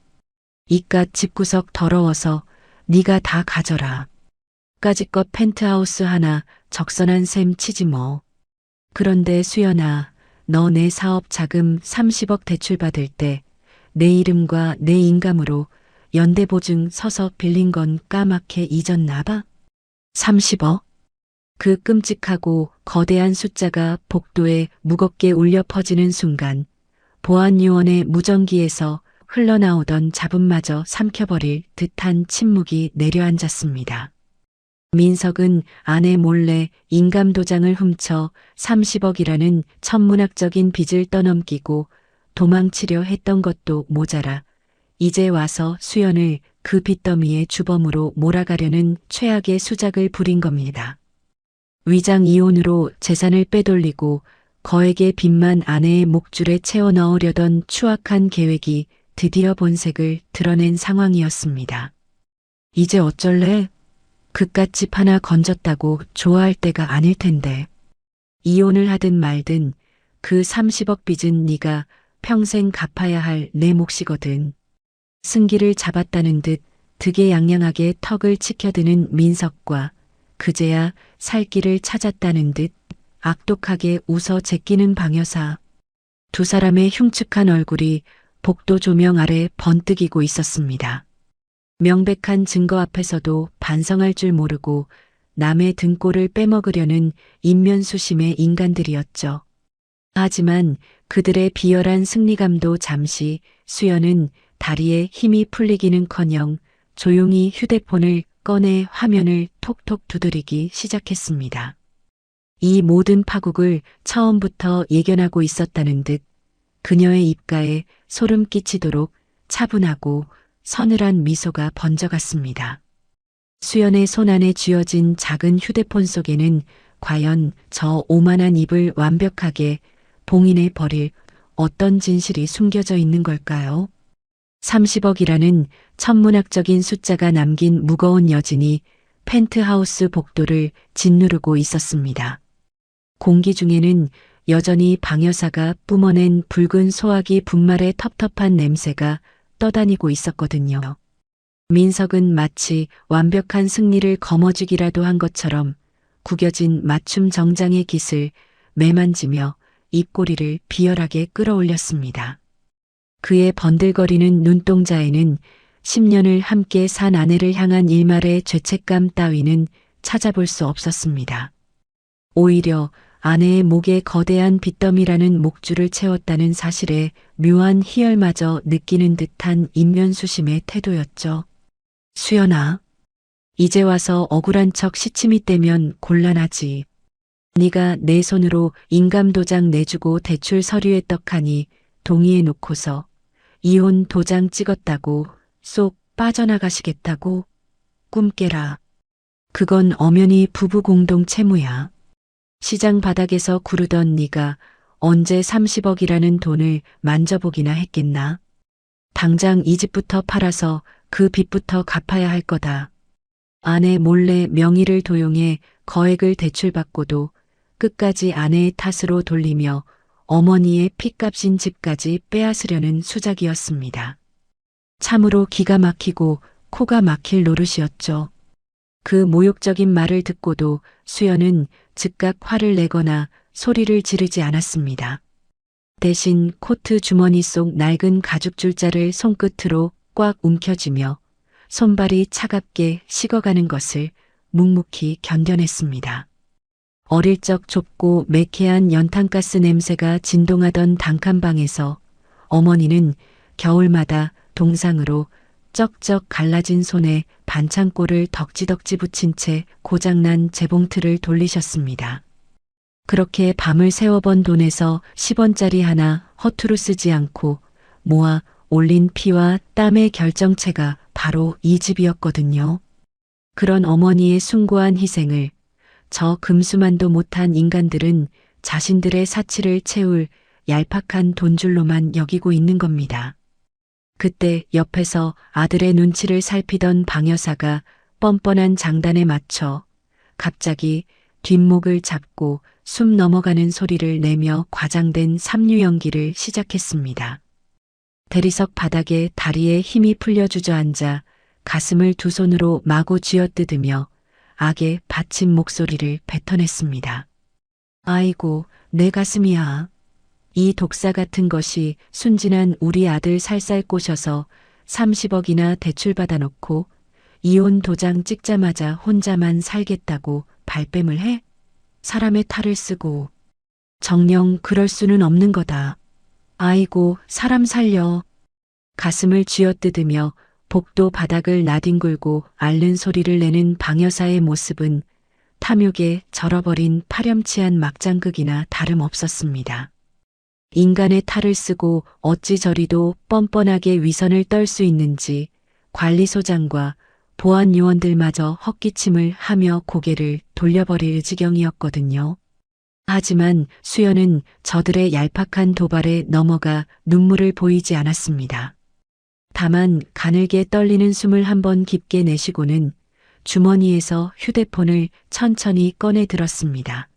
이깟 집구석 더러워서 네가 다 가져라. 까짓것 펜트하우스 하나 적선한 셈 치지 뭐. 그런데 수연아, 너 내 사업 자금 30억 대출받을 때 내 이름과 내 인감으로 연대보증 서서 빌린 건 까맣게 잊었나 봐. 30억. 그 끔찍하고 거대한 숫자가 복도에 무겁게 울려 퍼지는 순간 보안요원의 무전기에서 흘러나오던 잡음마저 삼켜버릴 듯한 침묵이 내려앉았습니다. 민석은 아내 몰래 인감도장을 훔쳐 30억이라는 천문학적인 빚을 떠넘기고 도망치려 했던 것도 모자라 이제 와서 수연을 그 빚더미의 주범으로 몰아가려는 최악의 수작을 부린 겁니다. 위장 이혼으로 재산을 빼돌리고 거액의 빚만 아내의 목줄에 채워 넣으려던 추악한 계획이 드디어 본색을 드러낸 상황이었습니다. 이제 어쩔래? 그깟 집 하나 건졌다고 좋아할 때가 아닐 텐데. 이혼을 하든 말든 그 30억 빚은 네가 평생 갚아야 할 내 몫이거든. 승기를 잡았다는 듯 득에양양하게 턱을 치켜드는 민석과 그제야 살 길을 찾았다는 듯 악독하게 웃어 제끼는 방여사. 두 사람의 흉측한 얼굴이 복도 조명 아래 번뜩이고 있었습니다. 명백한 증거 앞에서도 반성할 줄 모르고 남의 등골을 빼먹으려는 인면수심의 인간들이었죠. 하지만 그들의 비열한 승리감도 잠시 수연은 다리에 힘이 풀리기는커녕 조용히 휴대폰을 꺼내 화면을 톡톡 두드리기 시작했습니다. 이 모든 파국을 처음부터 예견하고 있었다는 듯 그녀의 입가에 소름 끼치도록 차분하고 서늘한 미소가 번져갔습니다. 수연의 손 안에 쥐어진 작은 휴대폰 속에는 과연 저 오만한 입을 완벽하게 봉인해 버릴 어떤 진실이 숨겨져 있는 걸까요? 30억이라는 천문학적인 숫자가 남긴 무거운 여진이 펜트하우스 복도를 짓누르고 있었습니다. 공기 중에는 여전히 방여사가 뿜어낸 붉은 소화기 분말의 텁텁한 냄새가 떠다니고 있었거든요. 민석은 마치 완벽한 승리를 거머쥐기라도 한 것처럼 구겨진 맞춤 정장의 깃을 매만지며 입꼬리를 비열하게 끌어올렸습니다. 그의 번들거리는 눈동자에는 10년을 함께 산 아내를 향한 일말의 죄책감 따위는 찾아볼 수 없었습니다. 오히려 아내의 목에 거대한 빚더미라는 목줄을 채웠다는 사실에 묘한 희열마저 느끼는 듯한 인면수심의 태도였죠. 수연아, 이제 와서 억울한 척 시침이 떼면 곤란하지. 네가 내 손으로 인감도장 내주고 대출 서류에 떡하니 동의해 놓고서 이혼 도장 찍었다고 쏙 빠져나가시겠다고? 꿈 깨라. 그건 엄연히 부부 공동 채무야. 시장 바닥에서 구르던 네가 언제 30억이라는 돈을 만져보기나 했겠나? 당장 이 집부터 팔아서 그 빚부터 갚아야 할 거다. 아내 몰래 명의를 도용해 거액을 대출받고도 끝까지 아내의 탓으로 돌리며 어머니의 핏값인 집까지 빼앗으려는 수작이었습니다. 참으로 기가 막히고 코가 막힐 노릇이었죠. 그 모욕적인 말을 듣고도 수연은 즉각 화를 내거나 소리를 지르지 않았습니다. 대신 코트 주머니 속 낡은 가죽 줄자를 손끝으로 꽉 움켜쥐며 손발이 차갑게 식어가는 것을 묵묵히 견뎌냈습니다. 어릴 적 좁고 매캐한 연탄가스 냄새가 진동하던 단칸방에서 어머니는 겨울마다 동상으로 쩍쩍 갈라진 손에 반창고를 덕지덕지 붙인 채 고장난 재봉틀을 돌리셨습니다. 그렇게 밤을 새워번 돈에서 10원짜리 하나 허투루 쓰지 않고 모아 올린 피와 땀의 결정체가 바로 이 집이었거든요. 그런 어머니의 숭고한 희생을 저 금수만도 못한 인간들은 자신들의 사치를 채울 얄팍한 돈줄로만 여기고 있는 겁니다. 그때 옆에서 아들의 눈치를 살피던 방여사가 뻔뻔한 장단에 맞춰 갑자기 뒷목을 잡고 숨 넘어가는 소리를 내며 과장된 삼류 연기를 시작했습니다. 대리석 바닥에 다리에 힘이 풀려 주저앉아 가슴을 두 손으로 마구 쥐어뜯으며 악의 받침 목소리를 뱉어냈습니다. 아이고, 내 가슴이야. 이 독사 같은 것이 순진한 우리 아들 살살 꼬셔서 30억이나 대출받아 놓고 이혼 도장 찍자마자 혼자만 살겠다고 발뺌을 해? 사람의 탈을 쓰고. 정녕 그럴 수는 없는 거다. 아이고, 사람 살려. 가슴을 쥐어뜯으며 복도 바닥을 나뒹굴고 앓는 소리를 내는 방 여사의 모습은 탐욕에 절어버린 파렴치한 막장극이나 다름없었습니다. 인간의 탈을 쓰고 어찌 저리도 뻔뻔하게 위선을 떨 수 있는지 관리소장과 보안 요원들마저 헛기침을 하며 고개를 돌려버릴 지경이었거든요. 하지만 수연은 저들의 얄팍한 도발에 넘어가 눈물을 보이지 않았습니다. 다만 가늘게 떨리는 숨을 한번 깊게 내쉬고는 주머니에서 휴대폰을 천천히 꺼내 들었습니다.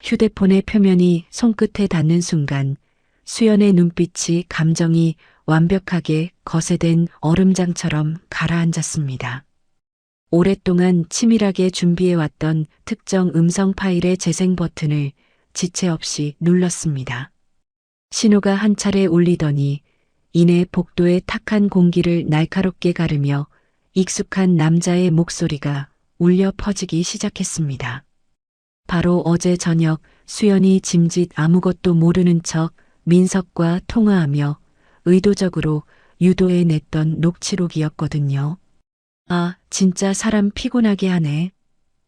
휴대폰의 표면이 손끝에 닿는 순간 수연의 눈빛이 감정이 완벽하게 거세된 얼음장처럼 가라앉았습니다. 오랫동안 치밀하게 준비해왔던 특정 음성 파일의 재생 버튼을 지체 없이 눌렀습니다. 신호가 한 차례 울리더니 이내 복도의 탁한 공기를 날카롭게 가르며 익숙한 남자의 목소리가 울려 퍼지기 시작했습니다. 바로 어제 저녁 수연이 짐짓 아무것도 모르는 척 민석과 통화하며 의도적으로 유도해냈던 녹취록이었거든요. 아, 진짜 사람 피곤하게 하네.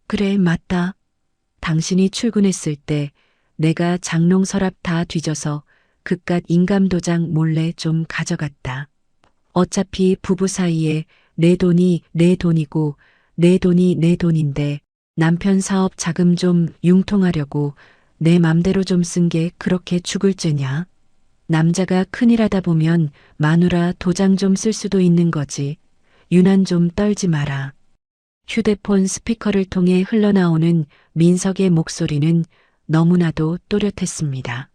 그래, 맞다. 당신이 출근했을 때 내가 장롱 서랍 다 뒤져서 그깟 인감도장 몰래 좀 가져갔다. 어차피 부부 사이에 내 돈이 내 돈이고 내 돈이 내 돈인데 남편 사업 자금 좀 융통하려고 내 맘대로 좀 쓴 게 그렇게 죽을 죄냐. 남자가 큰일 하다 보면 마누라 도장 좀 쓸 수도 있는 거지. 유난 좀 떨지 마라. 휴대폰 스피커를 통해 흘러나오는 민석의 목소리는 너무나도 또렷했습니다.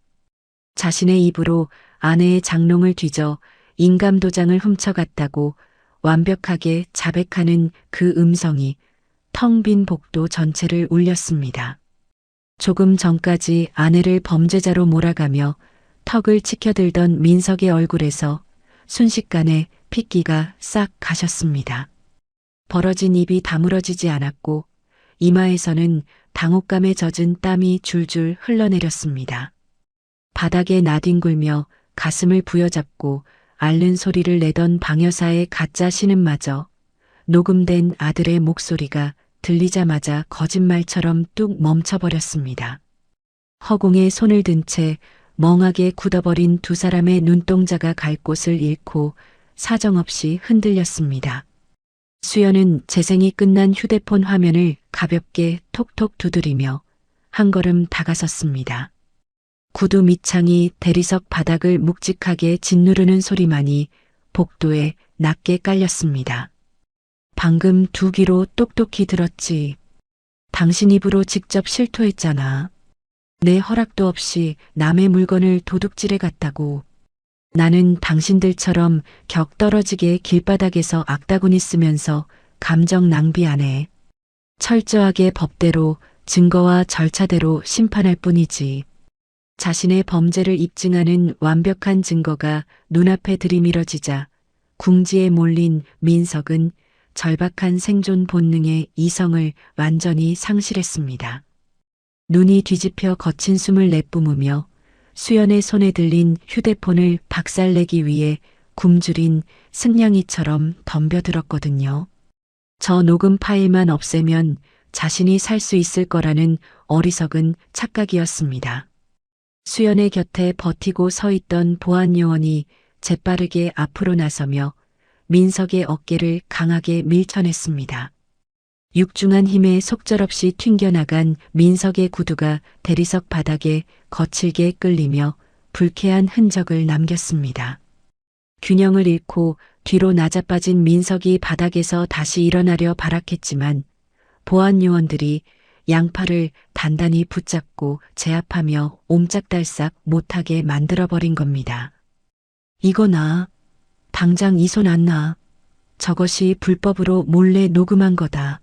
자신의 입으로 아내의 장롱을 뒤져 인감도장을 훔쳐갔다고 완벽하게 자백하는 그 음성이 텅 빈 복도 전체를 울렸습니다. 조금 전까지 아내를 범죄자로 몰아가며 턱을 치켜들던 민석의 얼굴에서 순식간에 핏기가 싹 가셨습니다. 벌어진 입이 다물어지지 않았고 이마에서는 당혹감에 젖은 땀이 줄줄 흘러내렸습니다. 바닥에 나뒹굴며 가슴을 부여잡고 앓는 소리를 내던 방 여사의 가짜 신음마저 녹음된 아들의 목소리가 들리자마자 거짓말처럼 뚝 멈춰버렸습니다. 허공에 손을 든 채 멍하게 굳어버린 두 사람의 눈동자가 갈 곳을 잃고 사정없이 흔들렸습니다. 수연은 재생이 끝난 휴대폰 화면을 가볍게 톡톡 두드리며 한 걸음 다가섰습니다. 구두 밑창이 대리석 바닥을 묵직하게 짓누르는 소리만이 복도에 낮게 깔렸습니다. 방금 두 귀로 똑똑히 들었지. 당신 입으로 직접 실토했잖아. 내 허락도 없이 남의 물건을 도둑질해 갔다고. 나는 당신들처럼 격 떨어지게 길바닥에서 악다구니 쓰면서 감정 낭비 안 해. 철저하게 법대로 증거와 절차대로 심판할 뿐이지. 자신의 범죄를 입증하는 완벽한 증거가 눈앞에 들이밀어지자 궁지에 몰린 민석은 절박한 생존 본능의 이성을 완전히 상실했습니다. 눈이 뒤집혀 거친 숨을 내뿜으며 수연의 손에 들린 휴대폰을 박살내기 위해 굶주린 승냥이처럼 덤벼들었거든요. 저 녹음 파일만 없애면 자신이 살 수 있을 거라는 어리석은 착각이었습니다. 수연의 곁에 버티고 서 있던 보안 요원이 재빠르게 앞으로 나서며 민석의 어깨를 강하게 밀쳐냈습니다. 육중한 힘에 속절없이 튕겨나간 민석의 구두가 대리석 바닥에 거칠게 끌리며 불쾌한 흔적을 남겼습니다. 균형을 잃고 뒤로 낮아빠진 민석이 바닥에서 다시 일어나려 발악했지만 보안 요원들이 양팔을 단단히 붙잡고 제압하며 옴짝달싹 못하게 만들어버린 겁니다. 이거 나. 당장 이 손 안 놔. 저것이 불법으로 몰래 녹음한 거다.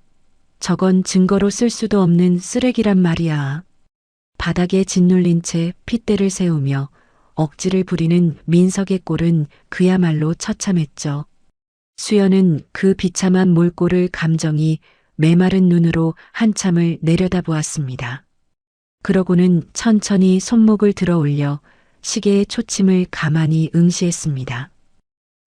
저건 증거로 쓸 수도 없는 쓰레기란 말이야. 바닥에 짓눌린 채 핏대를 세우며 억지를 부리는 민석의 꼴은 그야말로 처참했죠. 수연은 그 비참한 몰골을 감정이 메마른 눈으로 한참을 내려다보았습니다. 그러고는 천천히 손목을 들어 올려 시계의 초침을 가만히 응시했습니다.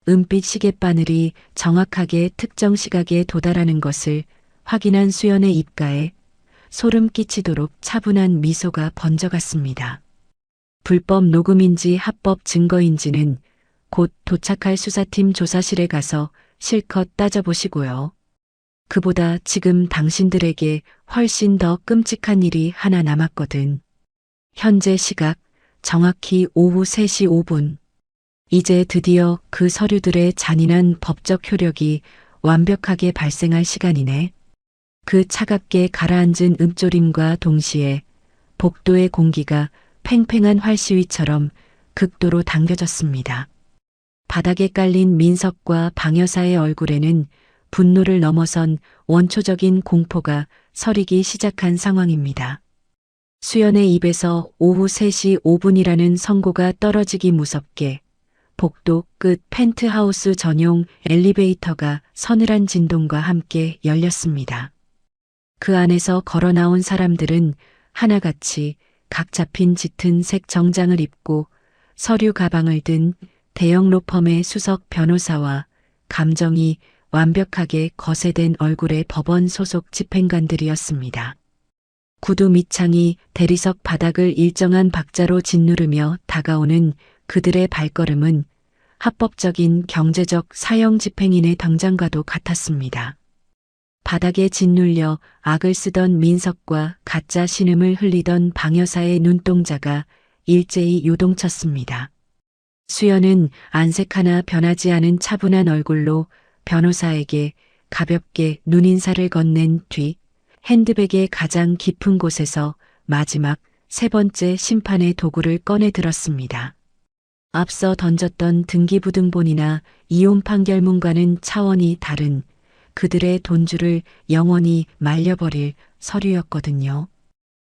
은빛 시계바늘이 정확하게 특정 시각에 도달하는 것을 확인한 수연의 입가에 소름 끼치도록 차분한 미소가 번져갔습니다. 불법 녹음인지 합법 증거인지는 곧 도착할 수사팀 조사실에 가서 실컷 따져보시고요. 그보다 지금 당신들에게 훨씬 더 끔찍한 일이 하나 남았거든. 현재 시각 정확히 오후 3시 5분. 이제 드디어 그 서류들의 잔인한 법적 효력이 완벽하게 발생할 시간이네. 그 차갑게 가라앉은 읊조림과 동시에 복도의 공기가 팽팽한 활시위처럼 극도로 당겨졌습니다. 바닥에 깔린 민석과 방 여사의 얼굴에는 분노를 넘어선 원초적인 공포가 서리기 시작한 상황입니다. 수연의 입에서 오후 3시 5분이라는 선고가 떨어지기 무섭게 복도 끝 펜트하우스 전용 엘리베이터가 서늘한 진동과 함께 열렸습니다. 그 안에서 걸어 나온 사람들은 하나같이 각 잡힌 짙은 색 정장을 입고 서류 가방을 든 대형 로펌의 수석 변호사와 감정이 완벽하게 거세된 얼굴의 법원 소속 집행관들이었습니다. 구두 밑창이 대리석 바닥을 일정한 박자로 짓누르며 다가오는 그들의 발걸음은 합법적인 경제적 사형 집행인의 당장과도 같았습니다. 바닥에 짓눌려 악을 쓰던 민석과 가짜 신음을 흘리던 방 여사의 눈동자가 일제히 요동쳤습니다. 수연은 안색 하나 변하지 않은 차분한 얼굴로 변호사에게 가볍게 눈인사를 건넨 뒤 핸드백의 가장 깊은 곳에서 마지막 3번째 심판의 도구를 꺼내 들었습니다. 앞서 던졌던 등기부등본이나 이혼 판결문과는 차원이 다른 그들의 돈줄을 영원히 말려버릴 서류였거든요.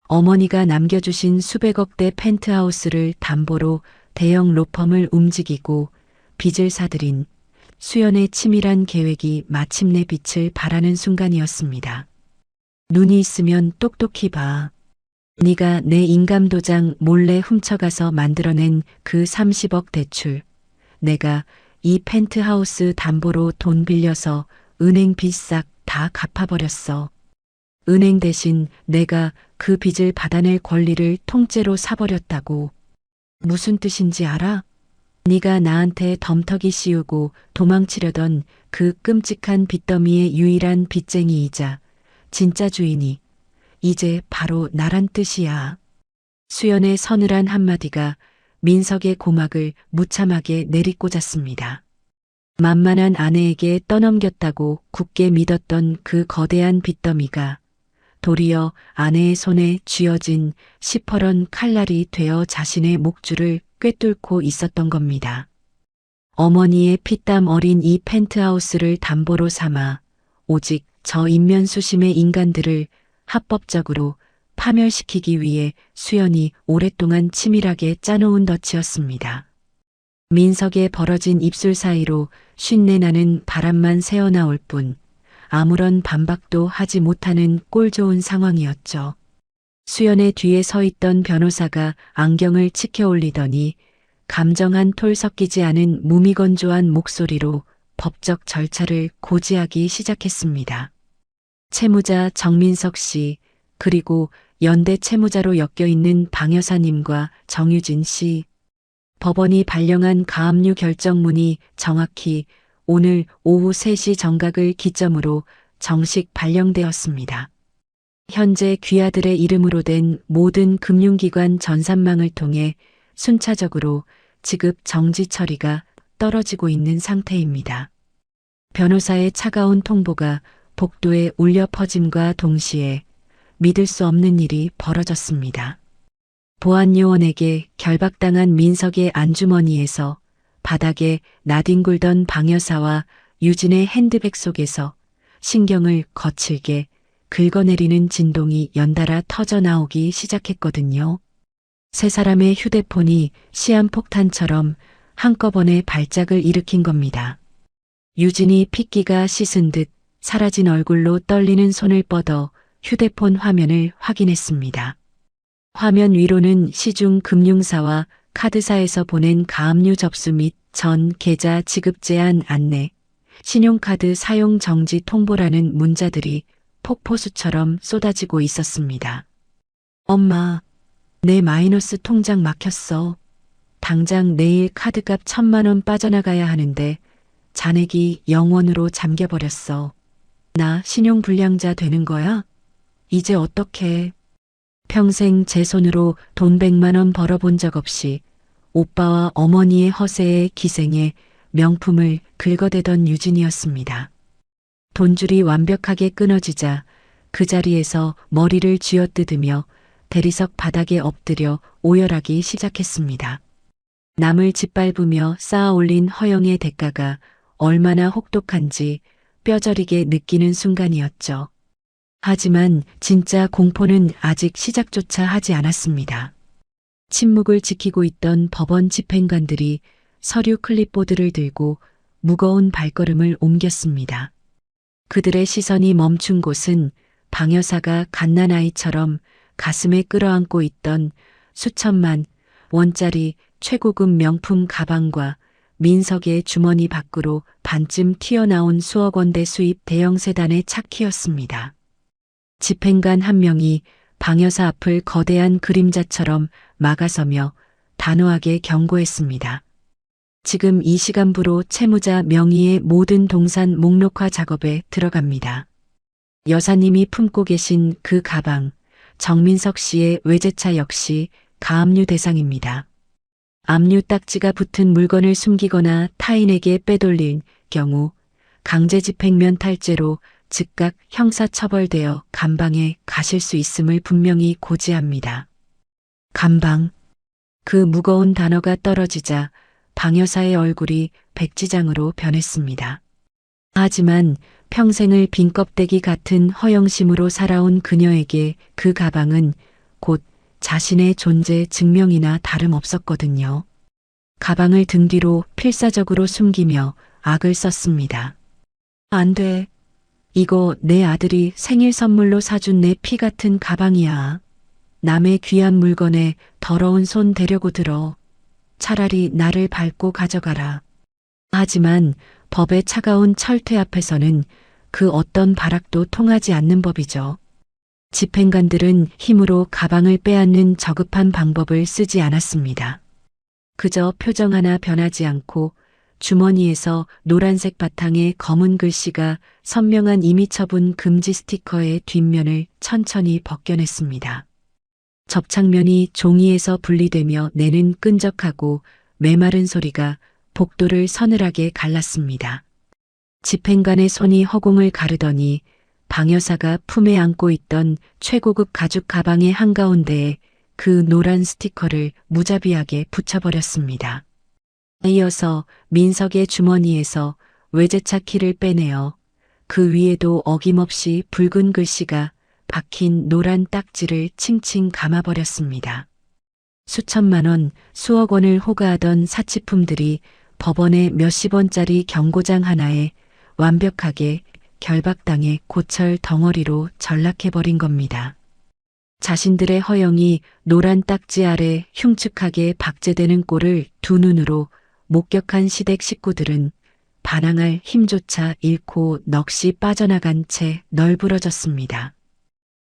어머니가 남겨주신 수백억대 펜트하우스를 담보로 대형 로펌을 움직이고 빚을 사들인 수연의 치밀한 계획이 마침내 빛을 발하는 순간이었습니다. 눈이 있으면 똑똑히 봐. 네가 내 인감도장 몰래 훔쳐가서 만들어낸 그 30억 대출. 내가 이 펜트하우스 담보로 돈 빌려서 은행 빚 싹 다 갚아버렸어. 은행 대신 내가 그 빚을 받아낼 권리를 통째로 사버렸다고. 무슨 뜻인지 알아? 네가 나한테 덤터기 씌우고 도망치려던 그 끔찍한 빚더미의 유일한 빚쟁이이자 진짜 주인이 이제 바로 나란 뜻이야. 수연의 서늘한 한마디가 민석의 고막을 무참하게 내리꽂았습니다. 만만한 아내에게 떠넘겼다고 굳게 믿었던 그 거대한 빚더미가 도리어 아내의 손에 쥐어진 시퍼런 칼날이 되어 자신의 목줄을 꿰뚫고 있었던 겁니다. 어머니의 피땀 어린 이 펜트하우스를 담보로 삼아 오직 저 인면수심의 인간들을 합법적으로 파멸시키기 위해 수연이 오랫동안 치밀하게 짜놓은 덫이었습니다. 민석의 벌어진 입술 사이로 쉰내 나는 바람만 새어나올 뿐 아무런 반박도 하지 못하는 꼴 좋은 상황이었죠. 수연의 뒤에 서 있던 변호사가 안경을 치켜 올리더니 감정 톨 섞이지 않은 무미건조한 목소리로 법적 절차를 고지하기 시작했습니다. 채무자 정민석 씨, 그리고 연대 채무자로 엮여있는 방 여사님과 정유진 씨. 법원이 발령한 가압류 결정문이 정확히 오늘 오후 3시 정각을 기점으로 정식 발령되었습니다. 현재 귀하들의 이름으로 된 모든 금융기관 전산망을 통해 순차적으로 지급 정지 처리가 떨어지고 있는 상태입니다. 변호사의 차가운 통보가 복도에 울려 퍼짐과 동시에 믿을 수 없는 일이 벌어졌습니다. 보안요원에게 결박당한 민석의 안주머니에서 바닥에 나뒹굴던 방 여사와 유진의 핸드백 속에서 신경을 거칠게 긁어내리는 진동이 연달아 터져 나오기 시작했거든요. 세 사람의 휴대폰이 시한폭탄처럼 한꺼번에 발작을 일으킨 겁니다. 유진이 핏기가 씻은 듯 사라진 얼굴로 떨리는 손을 뻗어 휴대폰 화면을 확인했습니다. 화면 위로는 시중 금융사와 카드사에서 보낸 가압류 접수 및 전 계좌 지급 제한 안내, 신용카드 사용 정지 통보라는 문자들이 폭포수처럼 쏟아지고 있었습니다. 엄마, 내 마이너스 통장 막혔어. 당장 내일 카드값 1,000만 원 빠져나가야 하는데 잔액이 0원으로 잠겨버렸어. 나 신용불량자 되는 거야? 이제 어떡해. 평생 제 손으로 돈 100만 원 벌어본 적 없이 오빠와 어머니의 허세에 기생해 명품을 긁어대던 유진이었습니다. 돈줄이 완벽하게 끊어지자 그 자리에서 머리를 쥐어뜯으며 대리석 바닥에 엎드려 오열하기 시작했습니다. 남을 짓밟으며 쌓아올린 허영의 대가가 얼마나 혹독한지 뼈저리게 느끼는 순간이었죠. 하지만 진짜 공포는 아직 시작조차 하지 않았습니다. 침묵을 지키고 있던 법원 집행관들이 서류 클립보드를 들고 무거운 발걸음을 옮겼습니다. 그들의 시선이 멈춘 곳은 방 여사가 갓난아이처럼 가슴에 끌어안고 있던 수천만 원짜리 최고급 명품 가방과 민석의 주머니 밖으로 반쯤 튀어나온 수억 원대 수입 대형 세단의 차 키였습니다. 집행관 한 명이 방 여사 앞을 거대한 그림자처럼 막아서며 단호하게 경고했습니다. 지금 이 시간부로 채무자 명의의 모든 동산 목록화 작업에 들어갑니다. 여사님이 품고 계신 그 가방, 정민석 씨의 외제차 역시 가압류 대상입니다. 압류 딱지가 붙은 물건을 숨기거나 타인에게 빼돌린 경우 강제집행 면탈죄로 즉각 형사처벌되어 감방에 가실 수 있음을 분명히 고지합니다. 감방. 그 무거운 단어가 떨어지자 방 여사의 얼굴이 백지장으로 변했습니다. 하지만 평생을 빈 껍데기 같은 허영심으로 살아온 그녀에게 그 가방은 곧 자신의 존재 증명이나 다름없었거든요. 가방을 등 뒤로 필사적으로 숨기며 악을 썼습니다. 안 돼. 이거 내 아들이 생일 선물로 사준 내 피 같은 가방이야. 남의 귀한 물건에 더러운 손 대려고 들어. 차라리 나를 밟고 가져가라. 하지만 법의 차가운 철퇴 앞에서는 그 어떤 발악도 통하지 않는 법이죠. 집행관들은 힘으로 가방을 빼앗는 저급한 방법을 쓰지 않았습니다. 그저 표정 하나 변하지 않고 주머니에서 노란색 바탕에 검은 글씨가 선명한 임의처분 금지 스티커의 뒷면을 천천히 벗겨냈습니다. 접착면이 종이에서 분리되며 내는 끈적하고 메마른 소리가 복도를 서늘하게 갈랐습니다. 집행관의 손이 허공을 가르더니 방 여사가 품에 안고 있던 최고급 가죽 가방의 한가운데에 그 노란 스티커를 무자비하게 붙여버렸습니다. 이어서 민석의 주머니에서 외제차 키를 빼내어 그 위에도 어김없이 붉은 글씨가 박힌 노란 딱지를 칭칭 감아버렸습니다. 수천만 원, 수억 원을 호가하던 사치품들이 법원의 몇십 원짜리 경고장 하나에 완벽하게 결박당해 고철 덩어리로 전락해버린 겁니다. 자신들의 허영이 노란 딱지 아래 흉측하게 박제되는 꼴을 두 눈으로 목격한 시댁 식구들은 반항할 힘조차 잃고 넋이 빠져나간 채 널브러졌습니다.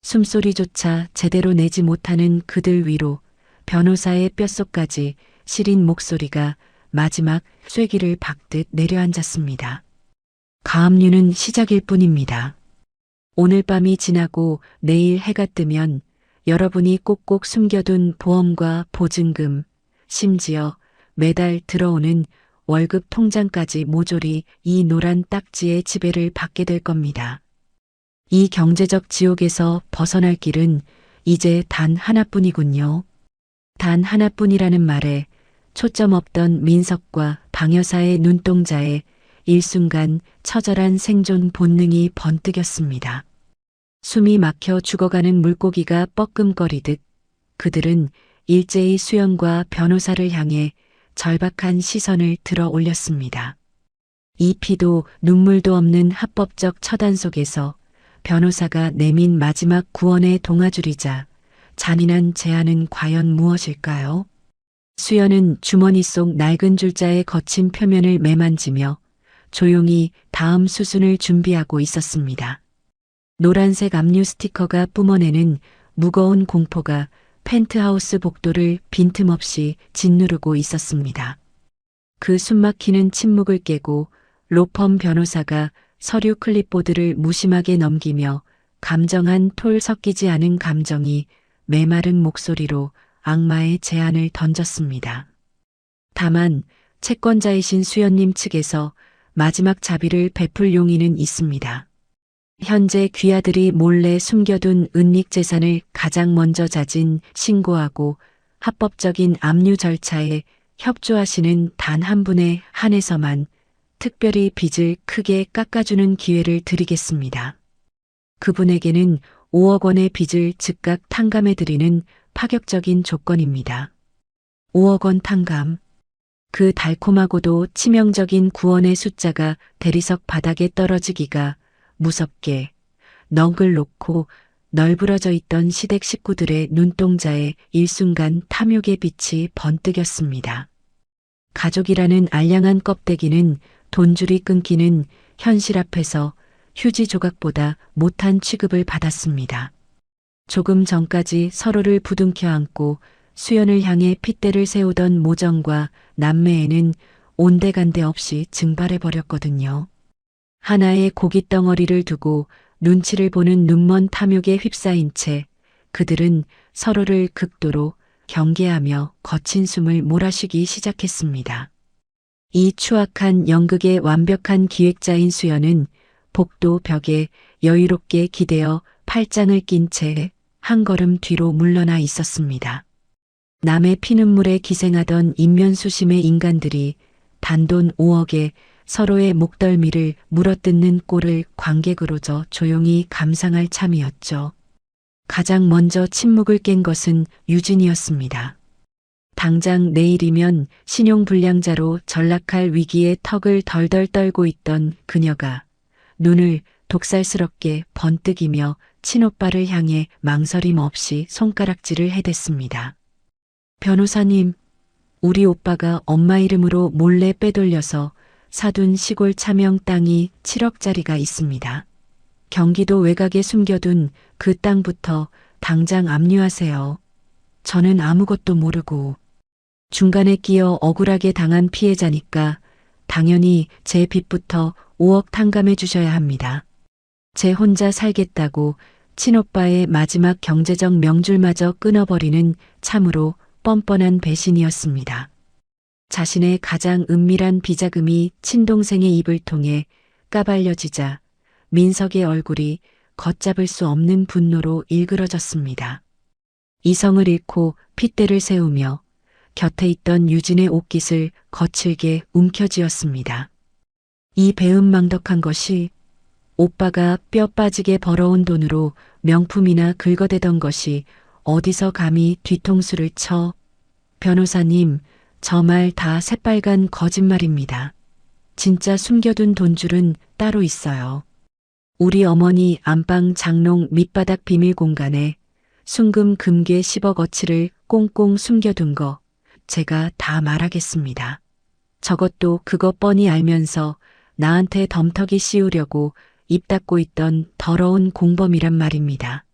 숨소리조차 제대로 내지 못하는 그들 위로 변호사의 뼛속까지 시린 목소리가 마지막 쐐기를 박듯 내려앉았습니다. 가압류는 시작일 뿐입니다. 오늘 밤이 지나고 내일 해가 뜨면 여러분이 꼭꼭 숨겨둔 보험과 보증금, 심지어 매달 들어오는 월급 통장까지 모조리 이 노란 딱지의 지배를 받게 될 겁니다. 이 경제적 지옥에서 벗어날 길은 이제 단 하나뿐이군요. 단 하나뿐이라는 말에 초점 없던 민석과 방 여사의 눈동자에 일순간 처절한 생존 본능이 번뜩였습니다. 숨이 막혀 죽어가는 물고기가 뻐끔거리듯 그들은 일제히 수연과 변호사를 향해 절박한 시선을 들어 올렸습니다. 이 피도 눈물도 없는 합법적 처단 속에서 변호사가 내민 마지막 구원의 동아줄이자 잔인한 제안은 과연 무엇일까요? 수연은 주머니 속 낡은 줄자의 거친 표면을 매만지며 조용히 다음 수순을 준비하고 있었습니다. 노란색 압류 스티커가 뿜어내는 무거운 공포가 펜트하우스 복도를 빈틈없이 짓누르고 있었습니다. 그 숨막히는 침묵을 깨고 로펌 변호사가 서류 클립보드를 무심하게 넘기며 감정한 톨 섞이지 않은 감정이 메마른 목소리로 악마의 제안을 던졌습니다. 다만 채권자이신 수연님 측에서 마지막 자비를 베풀 용의는 있습니다. 현재 귀아들이 몰래 숨겨둔 은닉 재산을 가장 먼저 자진 신고하고 합법적인 압류 절차에 협조하시는 단 한 분에 한해서만 특별히 빚을 크게 깎아주는 기회를 드리겠습니다. 그분에게는 5억 원의 빚을 즉각 탕감해드리는 파격적인 조건입니다. 5억 원 탕감. 그 달콤하고도 치명적인 구원의 숫자가 대리석 바닥에 떨어지기가 무섭게 넋을 놓고 널브러져 있던 시댁 식구들의 눈동자에 일순간 탐욕의 빛이 번뜩였습니다. 가족이라는 알량한 껍데기는 돈줄이 끊기는 현실 앞에서 휴지 조각보다 못한 취급을 받았습니다. 조금 전까지 서로를 부둥켜 안고 수연을 향해 핏대를 세우던 모정과 남매애는 온데간데 없이 증발해버렸거든요. 하나의 고깃 덩어리를 두고 눈치를 보는 눈먼 탐욕에 휩싸인 채 그들은 서로를 극도로 경계하며 거친 숨을 몰아쉬기 시작했습니다. 이 추악한 연극의 완벽한 기획자인 수연은 복도 벽에 여유롭게 기대어 팔짱을 낀 채 한 걸음 뒤로 물러나 있었습니다. 남의 피눈물에 기생하던 인면수심의 인간들이 단돈 5억에 서로의 목덜미를 물어뜯는 꼴을 관객으로저 조용히 감상할 참이었죠. 가장 먼저 침묵을 깬 것은 유진이었습니다. 당장 내일이면 신용불량자로 전락할 위기에 턱을 덜덜 떨고 있던 그녀가 눈을 독살스럽게 번뜩이며 친오빠를 향해 망설임 없이 손가락질을 해댔습니다. 변호사님, 우리 오빠가 엄마 이름으로 몰래 빼돌려서 사둔 시골 차명 땅이 7억짜리가 있습니다. 경기도 외곽에 숨겨둔 그 땅부터 당장 압류하세요. 저는 아무것도 모르고 중간에 끼어 억울하게 당한 피해자니까 당연히 제 빚부터 5억 탕감해 주셔야 합니다. 제 혼자 살겠다고 친오빠의 마지막 경제적 명줄마저 끊어버리는 참으로 뻔뻔한 배신이었습니다. 자신의 가장 은밀한 비자금이 친동생의 입을 통해 까발려지자 민석의 얼굴이 걷잡을 수 없는 분노로 일그러졌습니다. 이성을 잃고 핏대를 세우며 곁에 있던 유진의 옷깃을 거칠게 움켜쥐었습니다. 이 배은망덕한 것이 오빠가 뼈 빠지게 벌어온 돈으로 명품이나 긁어대던 것이 어디서 감히 뒤통수를 쳐. 변호사님, 저 말 다 새빨간 거짓말입니다. 진짜 숨겨둔 돈줄은 따로 있어요. 우리 어머니 안방 장롱 밑바닥 비밀 공간에 순금 금괴 10억 어치를 꽁꽁 숨겨둔 거 제가 다 말하겠습니다. 저것도 그거 뻔히 알면서 나한테 덤터기 씌우려고 입 닫고 있던 더러운 공범이란 말입니다.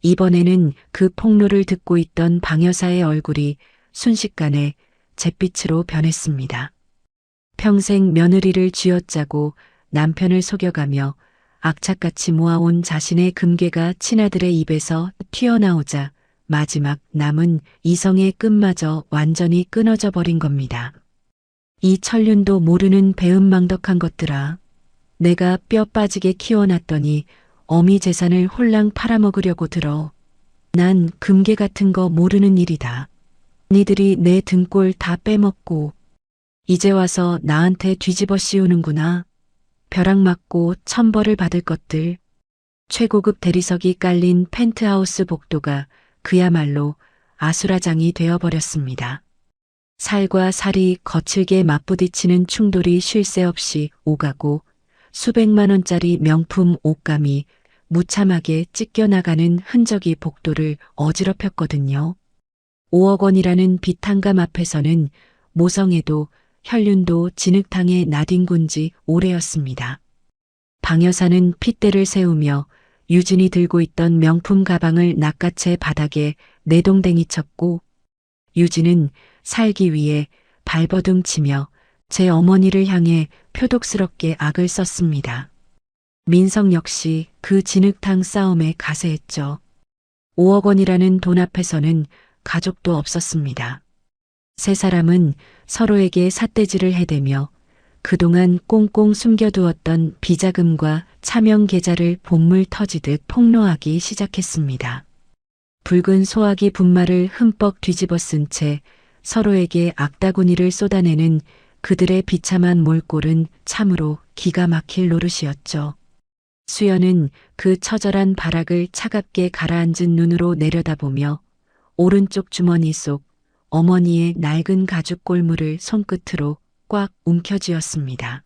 이번에는 그 폭로를 듣고 있던 방 여사의 얼굴이 순식간에 잿빛으로 변했습니다. 평생 며느리를 쥐어짜고 남편을 속여가며 악착같이 모아온 자신의 금괴가 친아들의 입에서 튀어나오자 마지막 남은 이성의 끈마저 완전히 끊어져 버린 겁니다. 이 천륜도 모르는 배은망덕한 것들아. 내가 뼈 빠지게 키워놨더니 어미 재산을 홀랑 팔아먹으려고 들어. 난 금괴 같은 거 모르는 일이다. 니들이 내 등골 다 빼먹고 이제 와서 나한테 뒤집어 씌우는구나. 벼락 맞고 천벌을 받을 것들. 최고급 대리석이 깔린 펜트하우스 복도가 그야말로 아수라장이 되어버렸습니다. 살과 살이 거칠게 맞부딪히는 충돌이 쉴 새 없이 오가고 수백만 원짜리 명품 옷감이 무참하게 찢겨나가는 흔적이 복도를 어지럽혔거든요. 5억 원이라는 비탄감 앞에서는 모성애도 혈륜도 진흙탕에 나뒹군 지 오래였습니다. 방 여사는 핏대를 세우며 유진이 들고 있던 명품 가방을 낚아채 바닥에 내동댕이 쳤고, 유진은 살기 위해 발버둥 치며 제 어머니를 향해 표독스럽게 악을 썼습니다. 민성 역시 그 진흙탕 싸움에 가세했죠. 5억 원이라는 돈 앞에서는 가족도 없었습니다. 세 사람은 서로에게 삿대질을 해대며 그동안 꽁꽁 숨겨두었던 비자금과 차명 계좌를 본물 터지듯 폭로하기 시작했습니다. 붉은 소화기 분말을 흠뻑 뒤집어 쓴 채 서로에게 악다구니를 쏟아내는 그들의 비참한 몰골은 참으로 기가 막힐 노릇이었죠. 수연은 그 처절한 발악을 차갑게 가라앉은 눈으로 내려다보며 오른쪽 주머니 속 어머니의 낡은 가죽 골무를 손끝으로 꽉 움켜쥐었습니다.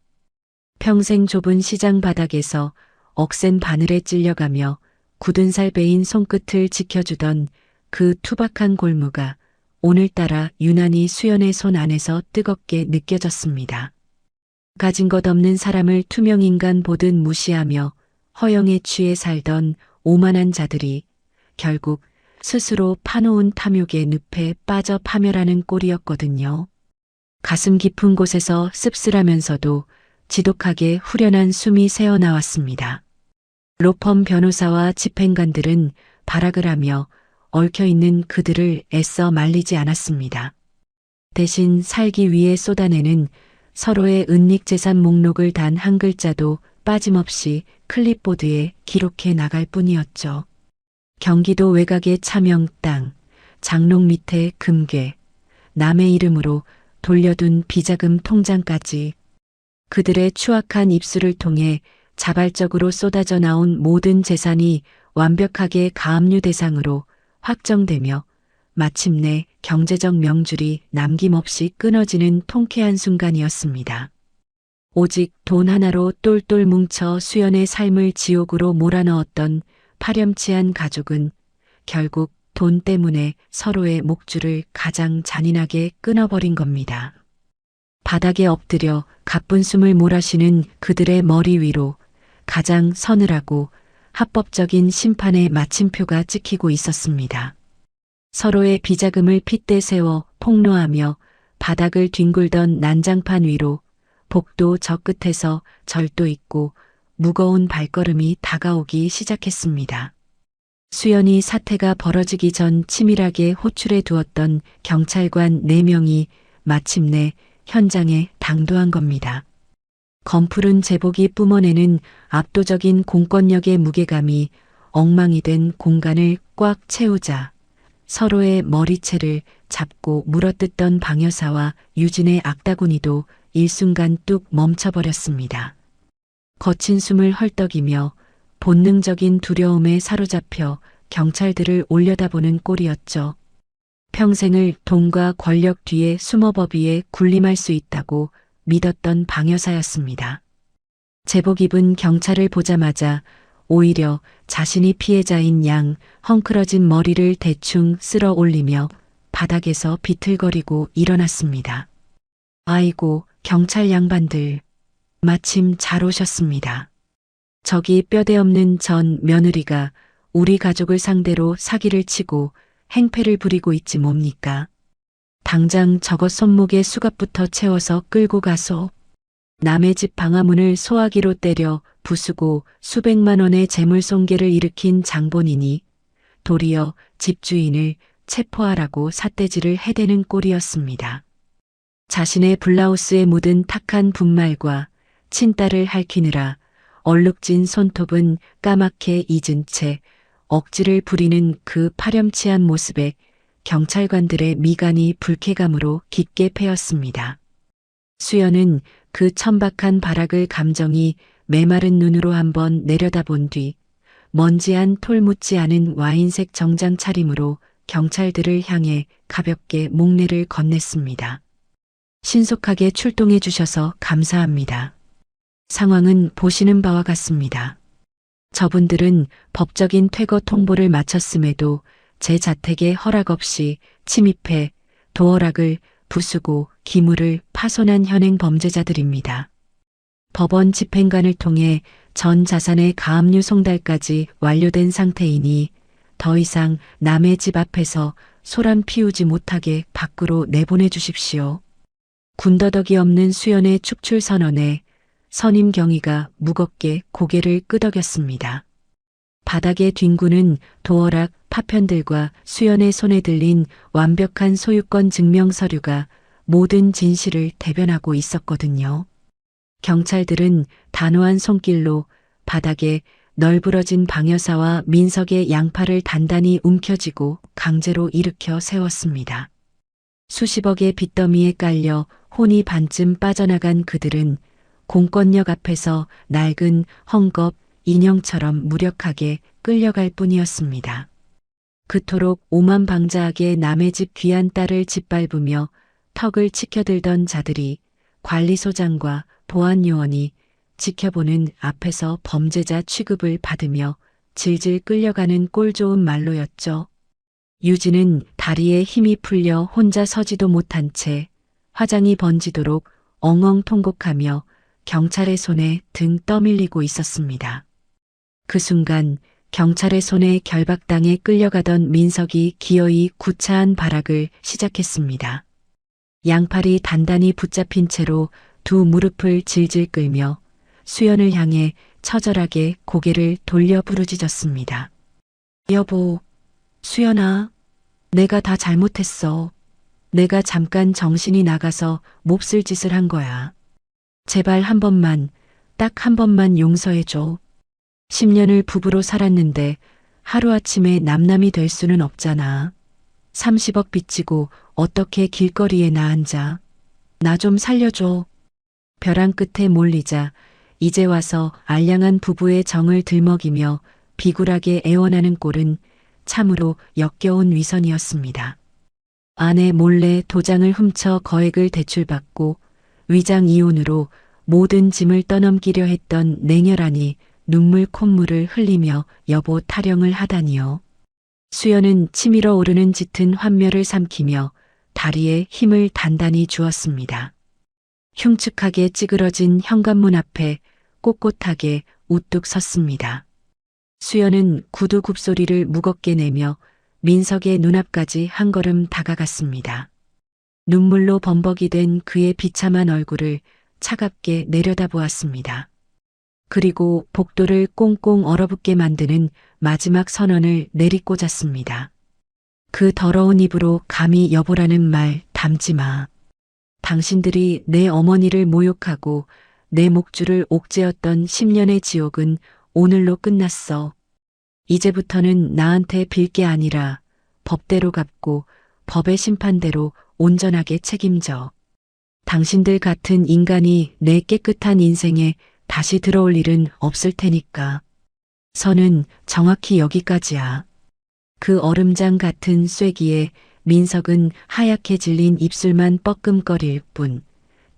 평생 좁은 시장 바닥에서 억센 바늘에 찔려가며 굳은 살 베인 손끝을 지켜주던 그 투박한 골무가 오늘따라 유난히 수연의 손 안에서 뜨겁게 느껴졌습니다. 가진 것 없는 사람을 투명인간 보듯 무시하며 허영에 취해 살던 오만한 자들이 결국 스스로 파놓은 탐욕의 늪에 빠져 파멸하는 꼴이었거든요. 가슴 깊은 곳에서 씁쓸하면서도 지독하게 후련한 숨이 새어나왔습니다. 로펌 변호사와 집행관들은 발악을 하며 얽혀있는 그들을 애써 말리지 않았습니다. 대신 살기 위해 쏟아내는 서로의 은닉 재산 목록을 단 한 글자도 빠짐없이 클립보드에 기록해 나갈 뿐이었죠. 경기도 외곽의 차명 땅, 장롱 밑에 금괴, 남의 이름으로 돌려둔 비자금 통장까지 그들의 추악한 입술을 통해 자발적으로 쏟아져 나온 모든 재산이 완벽하게 가압류 대상으로 확정되며 마침내 경제적 명줄이 남김없이 끊어지는 통쾌한 순간이었습니다. 오직 돈 하나로 똘똘 뭉쳐 수연의 삶을 지옥으로 몰아넣었던 파렴치한 가족은 결국 돈 때문에 서로의 목줄을 가장 잔인하게 끊어버린 겁니다. 바닥에 엎드려 가쁜 숨을 몰아쉬는 그들의 머리 위로 가장 서늘하고 합법적인 심판의 마침표가 찍히고 있었습니다. 서로의 비자금을 핏대 세워 폭로하며 바닥을 뒹굴던 난장판 위로 복도 저 끝에서 절도 있고 무거운 발걸음이 다가오기 시작했습니다. 수연이 사태가 벌어지기 전 치밀하게 호출해 두었던 경찰관 4명이 마침내 현장에 당도한 겁니다. 검푸른 제복이 뿜어내는 압도적인 공권력의 무게감이 엉망이 된 공간을 꽉 채우자 서로의 머리채를 잡고 물어뜯던 방 여사와 유진의 악다구니도 일순간 뚝 멈춰버렸습니다. 거친 숨을 헐떡이며 본능적인 두려움에 사로잡혀 경찰들을 올려다보는 꼴이었죠. 평생을 돈과 권력 뒤에 숨어법 위에 군림할 수 있다고 믿었던 방 여사였습니다. 제복 입은 경찰을 보자마자 오히려 자신이 피해자인 양 헝클어진 머리를 대충 쓸어 올리며 바닥에서 비틀거리고 일어났습니다. 아이고, 경찰 양반들. 마침 잘 오셨습니다. 저기 뼈대 없는 전 며느리가 우리 가족을 상대로 사기를 치고 행패를 부리고 있지 뭡니까? 당장 저것 손목에 수갑부터 채워서 끌고 가소. 남의 집 방화문을 소화기로 때려 부수고 수백만 원의 재물 손괴를 일으킨 장본인이 도리어 집주인을 체포하라고 삿대질을 해대는 꼴이었습니다. 자신의 블라우스에 묻은 탁한 분말과 친딸을 핥히느라 얼룩진 손톱은 까맣게 잊은 채 억지를 부리는 그 파렴치한 모습에 경찰관들의 미간이 불쾌감으로 깊게 패였습니다. 수연은 그 천박한 발악을 감정이 메마른 눈으로 한번 내려다본 뒤 먼지한 톨 묻지 않은 와인색 정장 차림으로 경찰들을 향해 가볍게 목례를 건넸습니다. 신속하게 출동해 주셔서 감사합니다. 상황은 보시는 바와 같습니다. 저분들은 법적인 퇴거 통보를 마쳤음에도 제 자택에 허락 없이 침입해 도어락을 부수고 기물을 파손한 현행 범죄자들입니다. 법원 집행관을 통해 전 자산의 가압류 송달까지 완료된 상태이니 더 이상 남의 집 앞에서 소란 피우지 못하게 밖으로 내보내 주십시오. 군더더기 없는 수연의 축출 선언에 선임 경위가 무겁게 고개를 끄덕였습니다. 바닥에 뒹구는 도어락 파편들과 수연의 손에 들린 완벽한 소유권 증명 서류가 모든 진실을 대변하고 있었거든요. 경찰들은 단호한 손길로 바닥에 널브러진 방여사와 민석의 양팔을 단단히 움켜쥐고 강제로 일으켜 세웠습니다. 수십억의 빚더미에 깔려 혼이 반쯤 빠져나간 그들은 공권력 앞에서 낡은 헝겊 인형처럼 무력하게 끌려갈 뿐이었습니다. 그토록 오만방자하게 남의 집 귀한 딸을 짓밟으며 턱을 치켜들던 자들이 관리소장과 보안요원이 지켜보는 앞에서 범죄자 취급을 받으며 질질 끌려가는 꼴 좋은 말로였죠. 유진은 다리에 힘이 풀려 혼자 서지도 못한 채 화장이 번지도록 엉엉 통곡하며 경찰의 손에 등 떠밀리고 있었습니다. 그 순간 경찰의 손에 결박당해 끌려가던 민석이 기어이 구차한 발악을 시작했습니다. 양팔이 단단히 붙잡힌 채로 두 무릎을 질질 끌며 수연을 향해 처절하게 고개를 돌려 부르짖었습니다. 여보, 수연아, 내가 다 잘못했어. 내가 잠깐 정신이 나가서 몹쓸 짓을 한 거야. 제발 한 번만, 딱 한 번만 용서해줘. 10년을 부부로 살았는데 하루아침에 남남이 될 수는 없잖아. 30억 빚지고 어떻게 길거리에 나 앉아. 나 좀 살려줘. 벼랑 끝에 몰리자 이제 와서 알량한 부부의 정을 들먹이며 비굴하게 애원하는 꼴은 참으로 역겨운 위선이었습니다. 아내 몰래 도장을 훔쳐 거액을 대출받고 위장 이혼으로 모든 짐을 떠넘기려 했던 냉혈한이 눈물 콧물을 흘리며 여보 타령을 하다니요. 수연은 치밀어 오르는 짙은 환멸을 삼키며 다리에 힘을 단단히 주었습니다. 흉측하게 찌그러진 현관문 앞에 꼿꼿하게 우뚝 섰습니다. 수연은 구두 굽소리를 무겁게 내며 민석의 눈앞까지 한 걸음 다가갔습니다. 눈물로 범벅이 된 그의 비참한 얼굴을 차갑게 내려다보았습니다. 그리고 복도를 꽁꽁 얼어붙게 만드는 마지막 선언을 내리꽂았습니다. 그 더러운 입으로 감히 여보라는 말 담지 마. 당신들이 내 어머니를 모욕하고 내 목줄을 옥죄었던 10년의 지옥은 오늘로 끝났어. 이제부터는 나한테 빌 게 아니라 법대로 갚고 법의 심판대로 온전하게 책임져. 당신들 같은 인간이 내 깨끗한 인생에 다시 들어올 일은 없을 테니까. 선은 정확히 여기까지야. 그 얼음장 같은 쐐기에 민석은 하얗게 질린 입술만 뻐끔거릴 뿐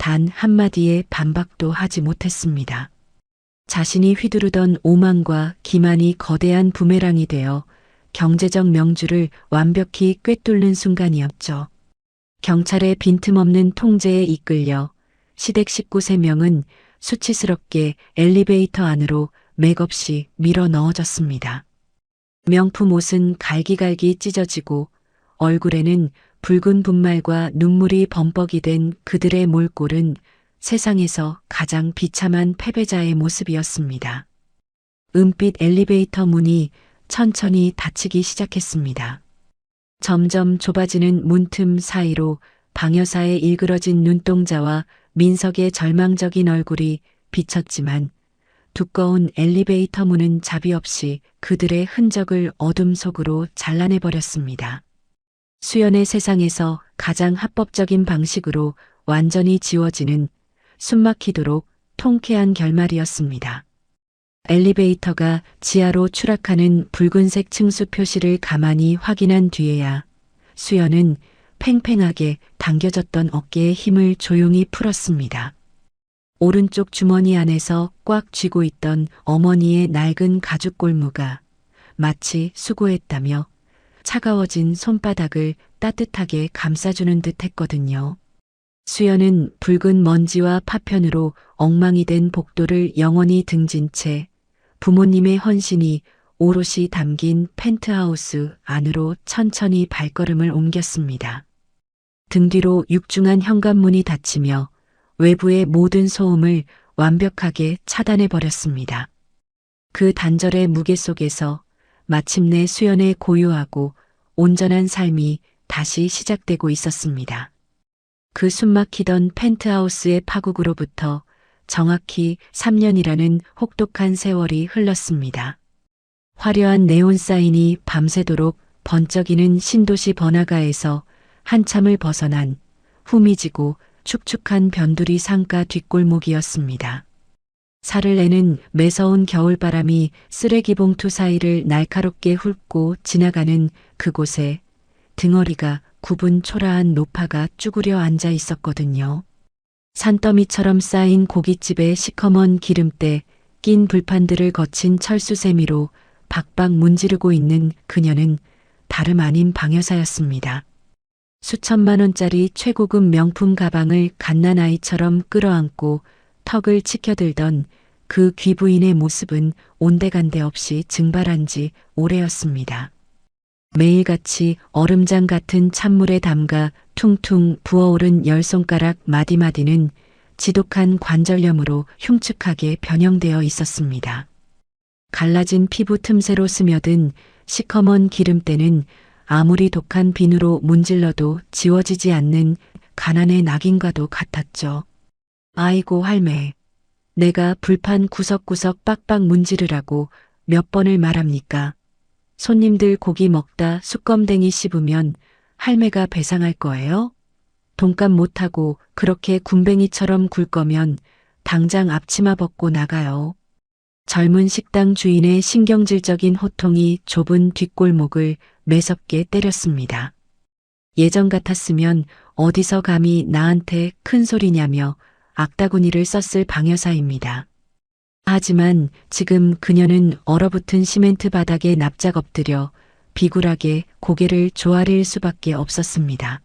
단 한마디의 반박도 하지 못했습니다. 자신이 휘두르던 오만과 기만이 거대한 부메랑이 되어 경제적 명주를 완벽히 꿰뚫는 순간이었죠. 경찰의 빈틈없는 통제에 이끌려 시댁 식구 3명은 수치스럽게 엘리베이터 안으로 맥없이 밀어 넣어졌습니다. 명품 옷은 갈기갈기 찢어지고 얼굴에는 붉은 분말과 눈물이 범벅이 된 그들의 몰골은 세상에서 가장 비참한 패배자의 모습이었습니다. 은빛 엘리베이터 문이 천천히 닫히기 시작했습니다. 점점 좁아지는 문틈 사이로 방여사의 일그러진 눈동자와 민석의 절망적인 얼굴이 비쳤지만 두꺼운 엘리베이터 문은 자비 없이 그들의 흔적을 어둠 속으로 잘라내버렸습니다. 수연의 세상에서 가장 합법적인 방식으로 완전히 지워지는 숨막히도록 통쾌한 결말이었습니다. 엘리베이터가 지하로 추락하는 붉은색 층수 표시를 가만히 확인한 뒤에야 수연은 팽팽하게 당겨졌던 어깨에 힘을 조용히 풀었습니다. 오른쪽 주머니 안에서 꽉 쥐고 있던 어머니의 낡은 가죽 골무가 마치 수고했다며 차가워진 손바닥을 따뜻하게 감싸주는 듯 했거든요. 수연은 붉은 먼지와 파편으로 엉망이 된 복도를 영원히 등진 채 부모님의 헌신이 오롯이 담긴 펜트하우스 안으로 천천히 발걸음을 옮겼습니다. 등 뒤로 육중한 현관문이 닫히며 외부의 모든 소음을 완벽하게 차단해 버렸습니다. 그 단절의 무게 속에서 마침내 수연의 고요하고 온전한 삶이 다시 시작되고 있었습니다. 그 숨막히던 펜트하우스의 파국으로부터 정확히 3년이라는 혹독한 세월이 흘렀습니다. 화려한 네온 사인이 밤새도록 번쩍이는 신도시 번화가에서 한참을 벗어난 후미지고 축축한 변두리 상가 뒷골목이었습니다. 살을 내는 매서운 겨울바람이 쓰레기 봉투 사이를 날카롭게 훑고 지나가는 그곳에 등허리가 굽은 초라한 노파가 쭈그려 앉아 있었거든요. 산더미처럼 쌓인 고깃집의 시커먼 기름때 낀 불판들을 거친 철수세미로 박박 문지르고 있는 그녀는 다름 아닌 방여사였습니다. 수천만 원짜리 최고급 명품 가방을 갓난아이처럼 끌어안고 턱을 치켜들던 그 귀부인의 모습은 온데간데 없이 증발한 지 오래였습니다. 매일같이 얼음장 같은 찬물에 담가 퉁퉁 부어오른 열 손가락 마디마디는 지독한 관절염으로 흉측하게 변형되어 있었습니다. 갈라진 피부 틈새로 스며든 시커먼 기름때는 아무리 독한 비누로 문질러도 지워지지 않는 가난의 낙인과도 같았죠. 아이고 할매, 내가 불판 구석구석 빡빡 문지르라고 몇 번을 말합니까? 손님들 고기 먹다 숯검댕이 씹으면 할매가 배상할 거예요? 돈값 못하고 그렇게 군뱅이처럼 굴 거면 당장 앞치마 벗고 나가요. 젊은 식당 주인의 신경질적인 호통이 좁은 뒷골목을 매섭게 때렸습니다. 예전 같았으면 어디서 감히 나한테 큰 소리냐며 악다구니를 썼을 방여사입니다. 하지만 지금 그녀는 얼어붙은 시멘트 바닥에 납작 엎드려 비굴하게 고개를 조아릴 수밖에 없었습니다.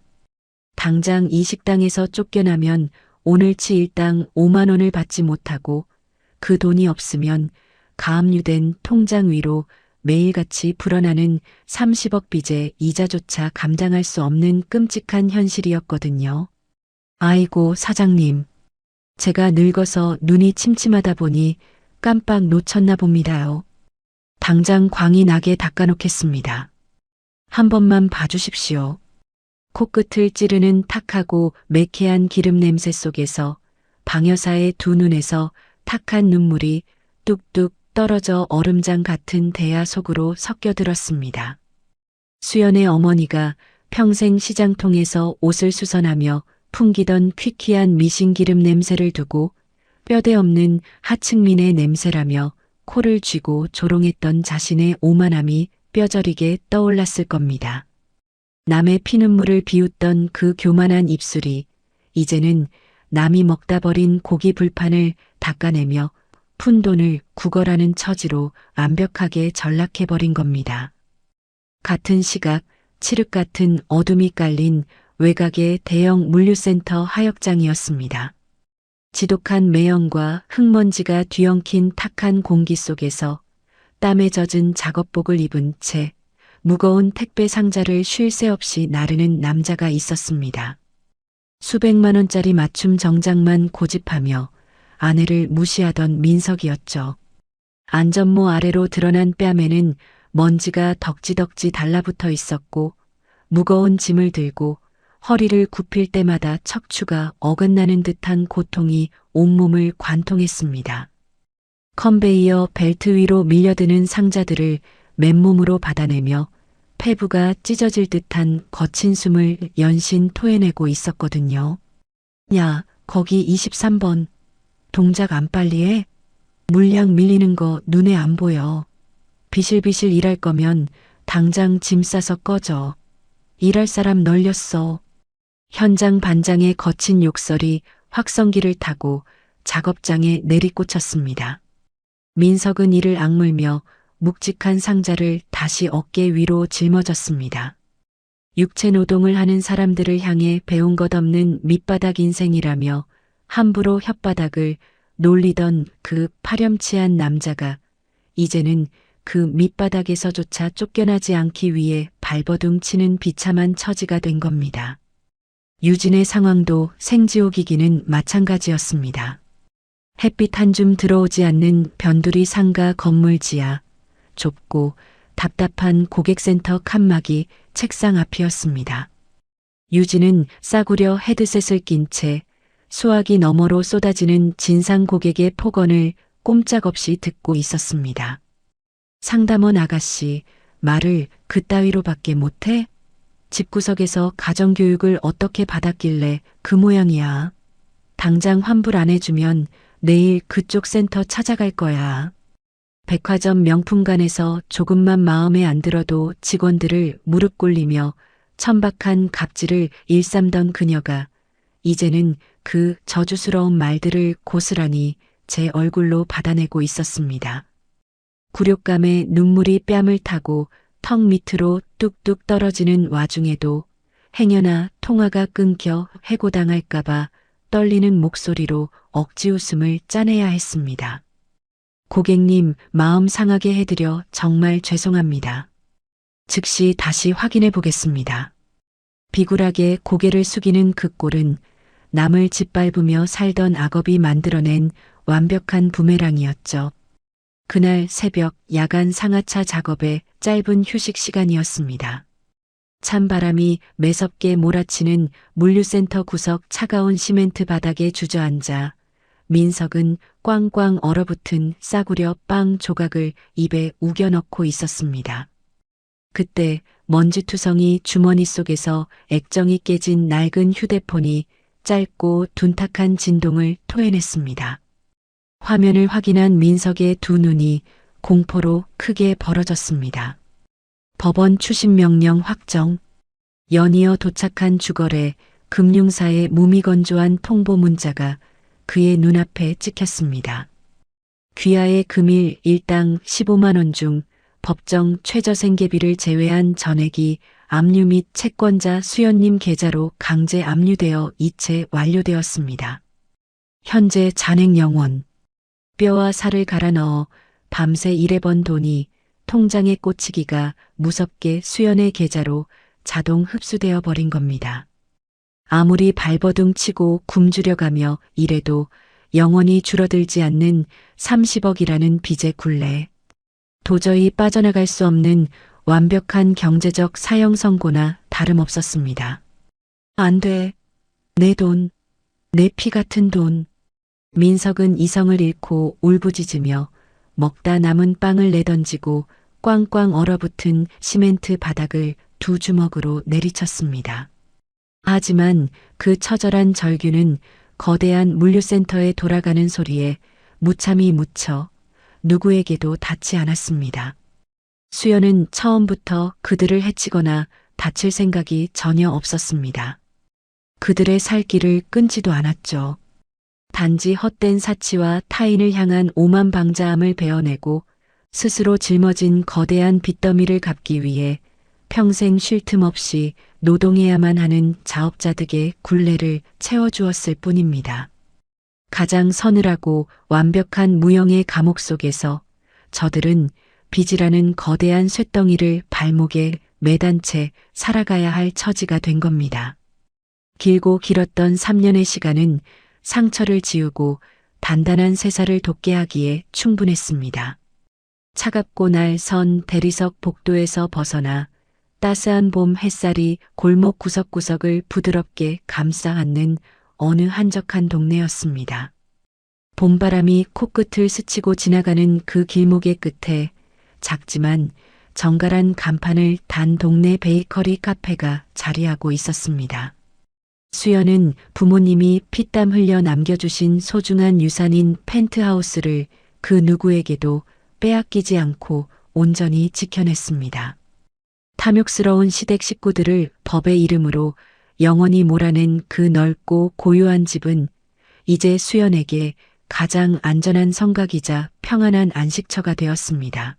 당장 이 식당에서 쫓겨나면 오늘치 일당 5만 원을 받지 못하고 그 돈이 없으면 가압류된 통장 위로 매일같이 불어나는 30억 빚의 이자조차 감당할 수 없는 끔찍한 현실이었거든요. 아이고 사장님, 제가 늙어서 눈이 침침하다 보니 깜빡 놓쳤나 봅니다요. 당장 광이 나게 닦아놓겠습니다. 한 번만 봐주십시오. 코끝을 찌르는 탁하고 매캐한 기름 냄새 속에서 방여사의 두 눈에서 탁한 눈물이 뚝뚝 떨어져 얼음장 같은 대야 속으로 섞여들었습니다. 수연의 어머니가 평생 시장통에서 옷을 수선하며 풍기던 퀴퀴한 미신기름 냄새를 두고 뼈대 없는 하층민의 냄새라며 코를 쥐고 조롱했던 자신의 오만함이 뼈저리게 떠올랐을 겁니다. 남의 피눈물을 비웃던 그 교만한 입술이 이제는 남이 먹다 버린 고기 불판을 닦아내며 푼돈을 구걸하는 처지로 완벽하게 전락해버린 겁니다. 같은 시각 칠흑 같은 어둠이 깔린 외곽의 대형 물류센터 하역장이었습니다. 지독한 매연과 흙먼지가 뒤엉킨 탁한 공기 속에서 땀에 젖은 작업복을 입은 채 무거운 택배 상자를 쉴 새 없이 나르는 남자가 있었습니다. 수백만 원짜리 맞춤 정장만 고집하며 아내를 무시하던 민석이었죠. 안전모 아래로 드러난 뺨에는 먼지가 덕지덕지 달라붙어 있었고 무거운 짐을 들고 허리를 굽힐 때마다 척추가 어긋나는 듯한 고통이 온몸을 관통했습니다. 컨베이어 벨트 위로 밀려드는 상자들을 맨몸으로 받아내며 폐부가 찢어질 듯한 거친 숨을 연신 토해내고 있었거든요. 야, 거기 23번. 동작 안 빨리 해? 물량 밀리는 거 눈에 안 보여. 비실비실 일할 거면 당장 짐 싸서 꺼져. 일할 사람 널렸어. 현장 반장의 거친 욕설이 확성기를 타고 작업장에 내리꽂혔습니다. 민석은 이를 악물며 묵직한 상자를 다시 어깨 위로 짊어졌습니다. 육체 노동을 하는 사람들을 향해 배운 것 없는 밑바닥 인생이라며 함부로 혓바닥을 놀리던 그 파렴치한 남자가 이제는 그 밑바닥에서조차 쫓겨나지 않기 위해 발버둥 치는 비참한 처지가 된 겁니다. 유진의 상황도 생지옥이기는 마찬가지였습니다. 햇빛 한 줌 들어오지 않는 변두리 상가 건물 지하, 좁고 답답한 고객센터 칸막이 책상 앞이었습니다. 유진은 싸구려 헤드셋을 낀 채 수화기 너머로 쏟아지는 진상 고객의 폭언을 꼼짝없이 듣고 있었습니다. 상담원 아가씨, 말을 그따위로밖에 못해? 집구석에서 가정교육을 어떻게 받았길래 그 모양이야. 당장 환불 안 해주면 내일 그쪽 센터 찾아갈 거야. 백화점 명품관에서 조금만 마음에 안 들어도 직원들을 무릎 꿇리며 천박한 갑질을 일삼던 그녀가 이제는 그 저주스러운 말들을 고스란히 제 얼굴로 받아내고 있었습니다. 굴욕감에 눈물이 뺨을 타고 턱 밑으로 뚝뚝 떨어지는 와중에도 행여나 통화가 끊겨 해고당할까봐 떨리는 목소리로 억지 웃음을 짜내야 했습니다. 고객님, 마음 상하게 해드려 정말 죄송합니다. 즉시 다시 확인해 보겠습니다. 비굴하게 고개를 숙이는 그 꼴은 남을 짓밟으며 살던 악업이 만들어낸 완벽한 부메랑이었죠. 그날 새벽 야간 상하차 작업의 짧은 휴식 시간이었습니다. 찬바람이 매섭게 몰아치는 물류센터 구석 차가운 시멘트 바닥에 주저앉아 민석은 꽝꽝 얼어붙은 싸구려 빵 조각을 입에 우겨 넣고 있었습니다. 그때 먼지투성이 주머니 속에서 액정이 깨진 낡은 휴대폰이 짧고 둔탁한 진동을 토해냈습니다. 화면을 확인한 민석의 두 눈이 공포로 크게 벌어졌습니다. 법원 추심 명령 확정. 연이어 도착한 주거래 금융사의 무미건조한 통보 문자가 그의 눈앞에 찍혔습니다. 귀하의 금일 일당 15만 원 중 법정 최저생계비를 제외한 전액이 압류 및 채권자 수연님 계좌로 강제 압류되어 이체 완료되었습니다. 현재 잔액 0원. 뼈와 살을 갈아 넣어 밤새 일해번 돈이 통장에 꽂히기가 무섭게 수연의 계좌로 자동 흡수되어 버린 겁니다. 아무리 발버둥 치고 굶주려가며 일해도 영원히 줄어들지 않는 30억이라는 빚의 굴레. 도저히 빠져나갈 수 없는 완벽한 경제적 사형 선고나 다름없었습니다. 안 돼. 내 돈. 내 피 같은 돈. 민석은 이성을 잃고 울부짖으며 먹다 남은 빵을 내던지고 꽝꽝 얼어붙은 시멘트 바닥을 두 주먹으로 내리쳤습니다. 하지만 그 처절한 절규는 거대한 물류센터에 돌아가는 소리에 무참히 묻혀 누구에게도 닿지 않았습니다. 수연은 처음부터 그들을 해치거나 다칠 생각이 전혀 없었습니다. 그들의 살 길을 끊지도 않았죠. 단지 헛된 사치와 타인을 향한 오만방자함을 베어내고 스스로 짊어진 거대한 빚더미를 갚기 위해 평생 쉴 틈 없이 노동해야만 하는 자업자득의 굴레를 채워주었을 뿐입니다. 가장 서늘하고 완벽한 무형의 감옥 속에서 저들은 빚이라는 거대한 쇳덩이를 발목에 매단 채 살아가야 할 처지가 된 겁니다. 길고 길었던 3년의 시간은 상처를 지우고 단단한 쇠사를 돋게 하기에 충분했습니다. 차갑고 날선 대리석 복도에서 벗어나 따스한 봄 햇살이 골목 구석구석을 부드럽게 감싸 안는 어느 한적한 동네였습니다. 봄바람이 코끝을 스치고 지나가는 그 길목의 끝에 작지만 정갈한 간판을 단 동네 베이커리 카페가 자리하고 있었습니다. 수연은 부모님이 피땀 흘려 남겨주신 소중한 유산인 펜트하우스를 그 누구에게도 빼앗기지 않고 온전히 지켜냈습니다. 탐욕스러운 시댁 식구들을 법의 이름으로 영원히 몰아낸 그 넓고 고요한 집은 이제 수연에게 가장 안전한 성곽이자 평안한 안식처가 되었습니다.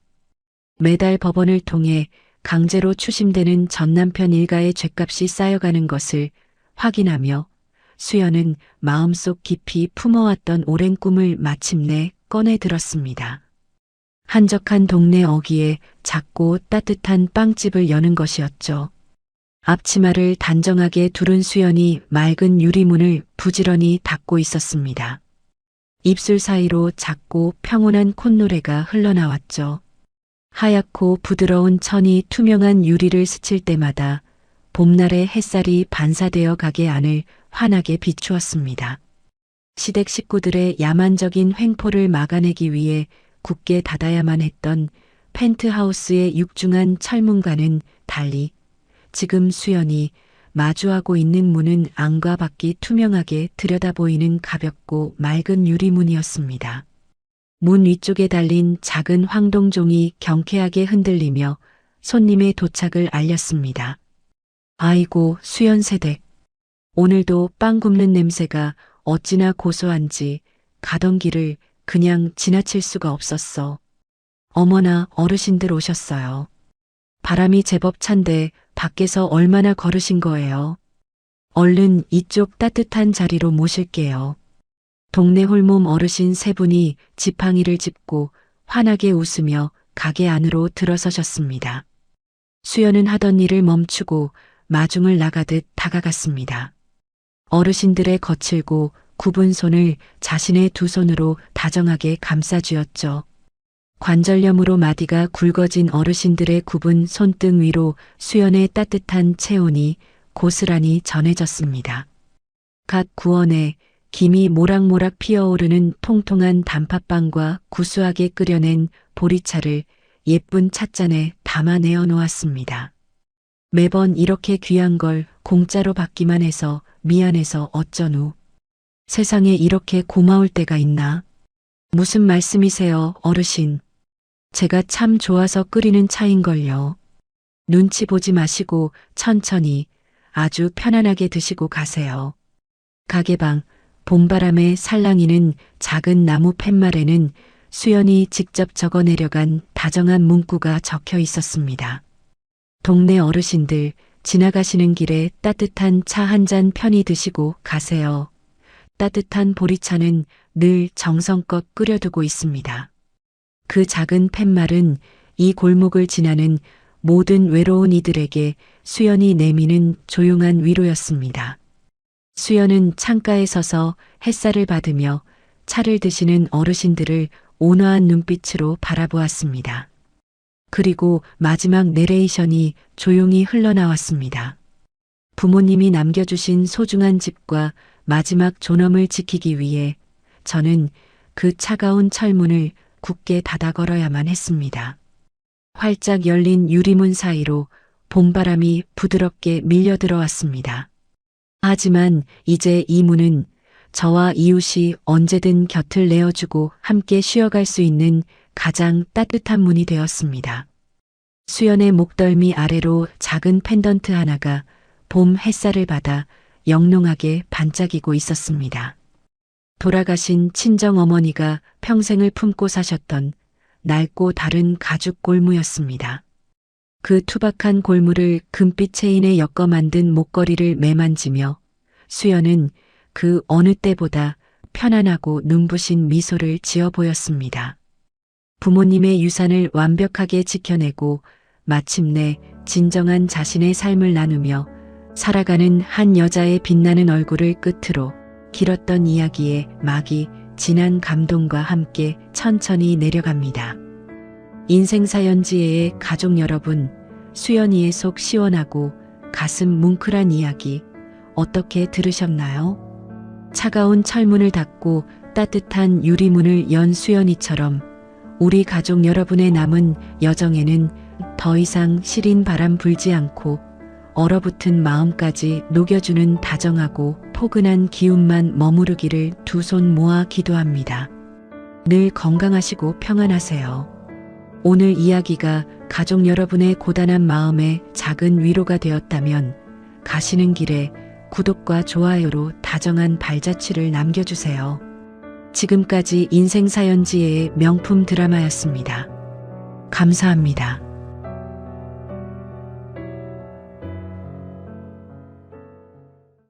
매달 법원을 통해 강제로 추심되는 전 남편 일가의 죗값이 쌓여가는 것을 확인하며 수연은 마음속 깊이 품어왔던 오랜 꿈을 마침내 꺼내 들었습니다. 한적한 동네 어귀에 작고 따뜻한 빵집을 여는 것이었죠. 앞치마를 단정하게 두른 수연이 맑은 유리문을 부지런히 닫고 있었습니다. 입술 사이로 작고 평온한 콧노래가 흘러나왔죠. 하얗고 부드러운 천이 투명한 유리를 스칠 때마다 봄날의 햇살이 반사되어 가게 안을 환하게 비추었습니다. 시댁 식구들의 야만적인 횡포를 막아내기 위해 굳게 닫아야만 했던 펜트하우스의 육중한 철문과는 달리 지금 수연이 마주하고 있는 문은 안과 밖이 투명하게 들여다보이는 가볍고 맑은 유리문이었습니다. 문 위쪽에 달린 작은 황동종이 경쾌하게 흔들리며 손님의 도착을 알렸습니다. 아이고, 수연 세댁. 오늘도 빵 굽는 냄새가 어찌나 고소한지 가던 길을 그냥 지나칠 수가 없었어. 어머나, 어르신들 오셨어요. 바람이 제법 찬데 밖에서 얼마나 걸으신 거예요? 얼른 이쪽 따뜻한 자리로 모실게요. 동네 홀몸 어르신 세 분이 지팡이를 짚고 환하게 웃으며 가게 안으로 들어서셨습니다. 수연은 하던 일을 멈추고 마중을 나가듯 다가갔습니다. 어르신들의 거칠고 굽은 손을 자신의 두 손으로 다정하게 감싸쥐었죠. 관절염으로 마디가 굵어진 어르신들의 굽은 손등 위로 수연의 따뜻한 체온이 고스란히 전해졌습니다. 갓 구워내 김이 모락모락 피어오르는 통통한 단팥빵과 구수하게 끓여낸 보리차를 예쁜 찻잔에 담아내어 놓았습니다. 매번 이렇게 귀한 걸 공짜로 받기만 해서 미안해서 어쩌누. 세상에 이렇게 고마울 때가 있나? 무슨 말씀이세요, 어르신. 제가 참 좋아서 끓이는 차인걸요. 눈치 보지 마시고 천천히 아주 편안하게 드시고 가세요. 가게방 봄바람에 살랑이는 작은 나무 팻말에는 수연이 직접 적어 내려간 다정한 문구가 적혀 있었습니다. 동네 어르신들 지나가시는 길에 따뜻한 차 한 잔 편히 드시고 가세요. 따뜻한 보리차는 늘 정성껏 끓여두고 있습니다. 그 작은 팻말은 이 골목을 지나는 모든 외로운 이들에게 수연이 내미는 조용한 위로였습니다. 수연은 창가에 서서 햇살을 받으며 차를 드시는 어르신들을 온화한 눈빛으로 바라보았습니다. 그리고 마지막 내레이션이 조용히 흘러나왔습니다. 부모님이 남겨주신 소중한 집과 마지막 존엄을 지키기 위해 저는 그 차가운 철문을 굳게 닫아 걸어야만 했습니다. 활짝 열린 유리문 사이로 봄바람이 부드럽게 밀려 들어왔습니다. 하지만 이제 이 문은 저와 이웃이 언제든 곁을 내어주고 함께 쉬어갈 수 있는 가장 따뜻한 문이 되었습니다. 수연의 목덜미 아래로 작은 펜던트 하나가 봄 햇살을 받아 영롱하게 반짝이고 있었습니다. 돌아가신 친정어머니가 평생을 품고 사셨던 낡고 다른 가죽 골무였습니다. 그 투박한 골무를 금빛 체인에 엮어 만든 목걸이를 매만지며 수연은 그 어느 때보다 편안하고 눈부신 미소를 지어 보였습니다. 부모님의 유산을 완벽하게 지켜내고 마침내 진정한 자신의 삶을 나누며 살아가는 한 여자의 빛나는 얼굴을 끝으로 길었던 이야기의 막이 진한 감동과 함께 천천히 내려갑니다. 인생사연지혜의 가족 여러분, 수연이의 속 시원하고 가슴 뭉클한 이야기 어떻게 들으셨나요? 차가운 철문을 닫고 따뜻한 유리문을 연 수연이처럼 우리 가족 여러분의 남은 여정에는 더 이상 시린 바람 불지 않고 얼어붙은 마음까지 녹여주는 다정하고 포근한 기운만 머무르기를 두 손 모아 기도합니다. 늘 건강하시고 평안하세요. 오늘 이야기가 가족 여러분의 고단한 마음에 작은 위로가 되었다면 가시는 길에 구독과 좋아요로 다정한 발자취를 남겨주세요. 지금까지 인생사연지혜의 명품 드라마였습니다. 감사합니다.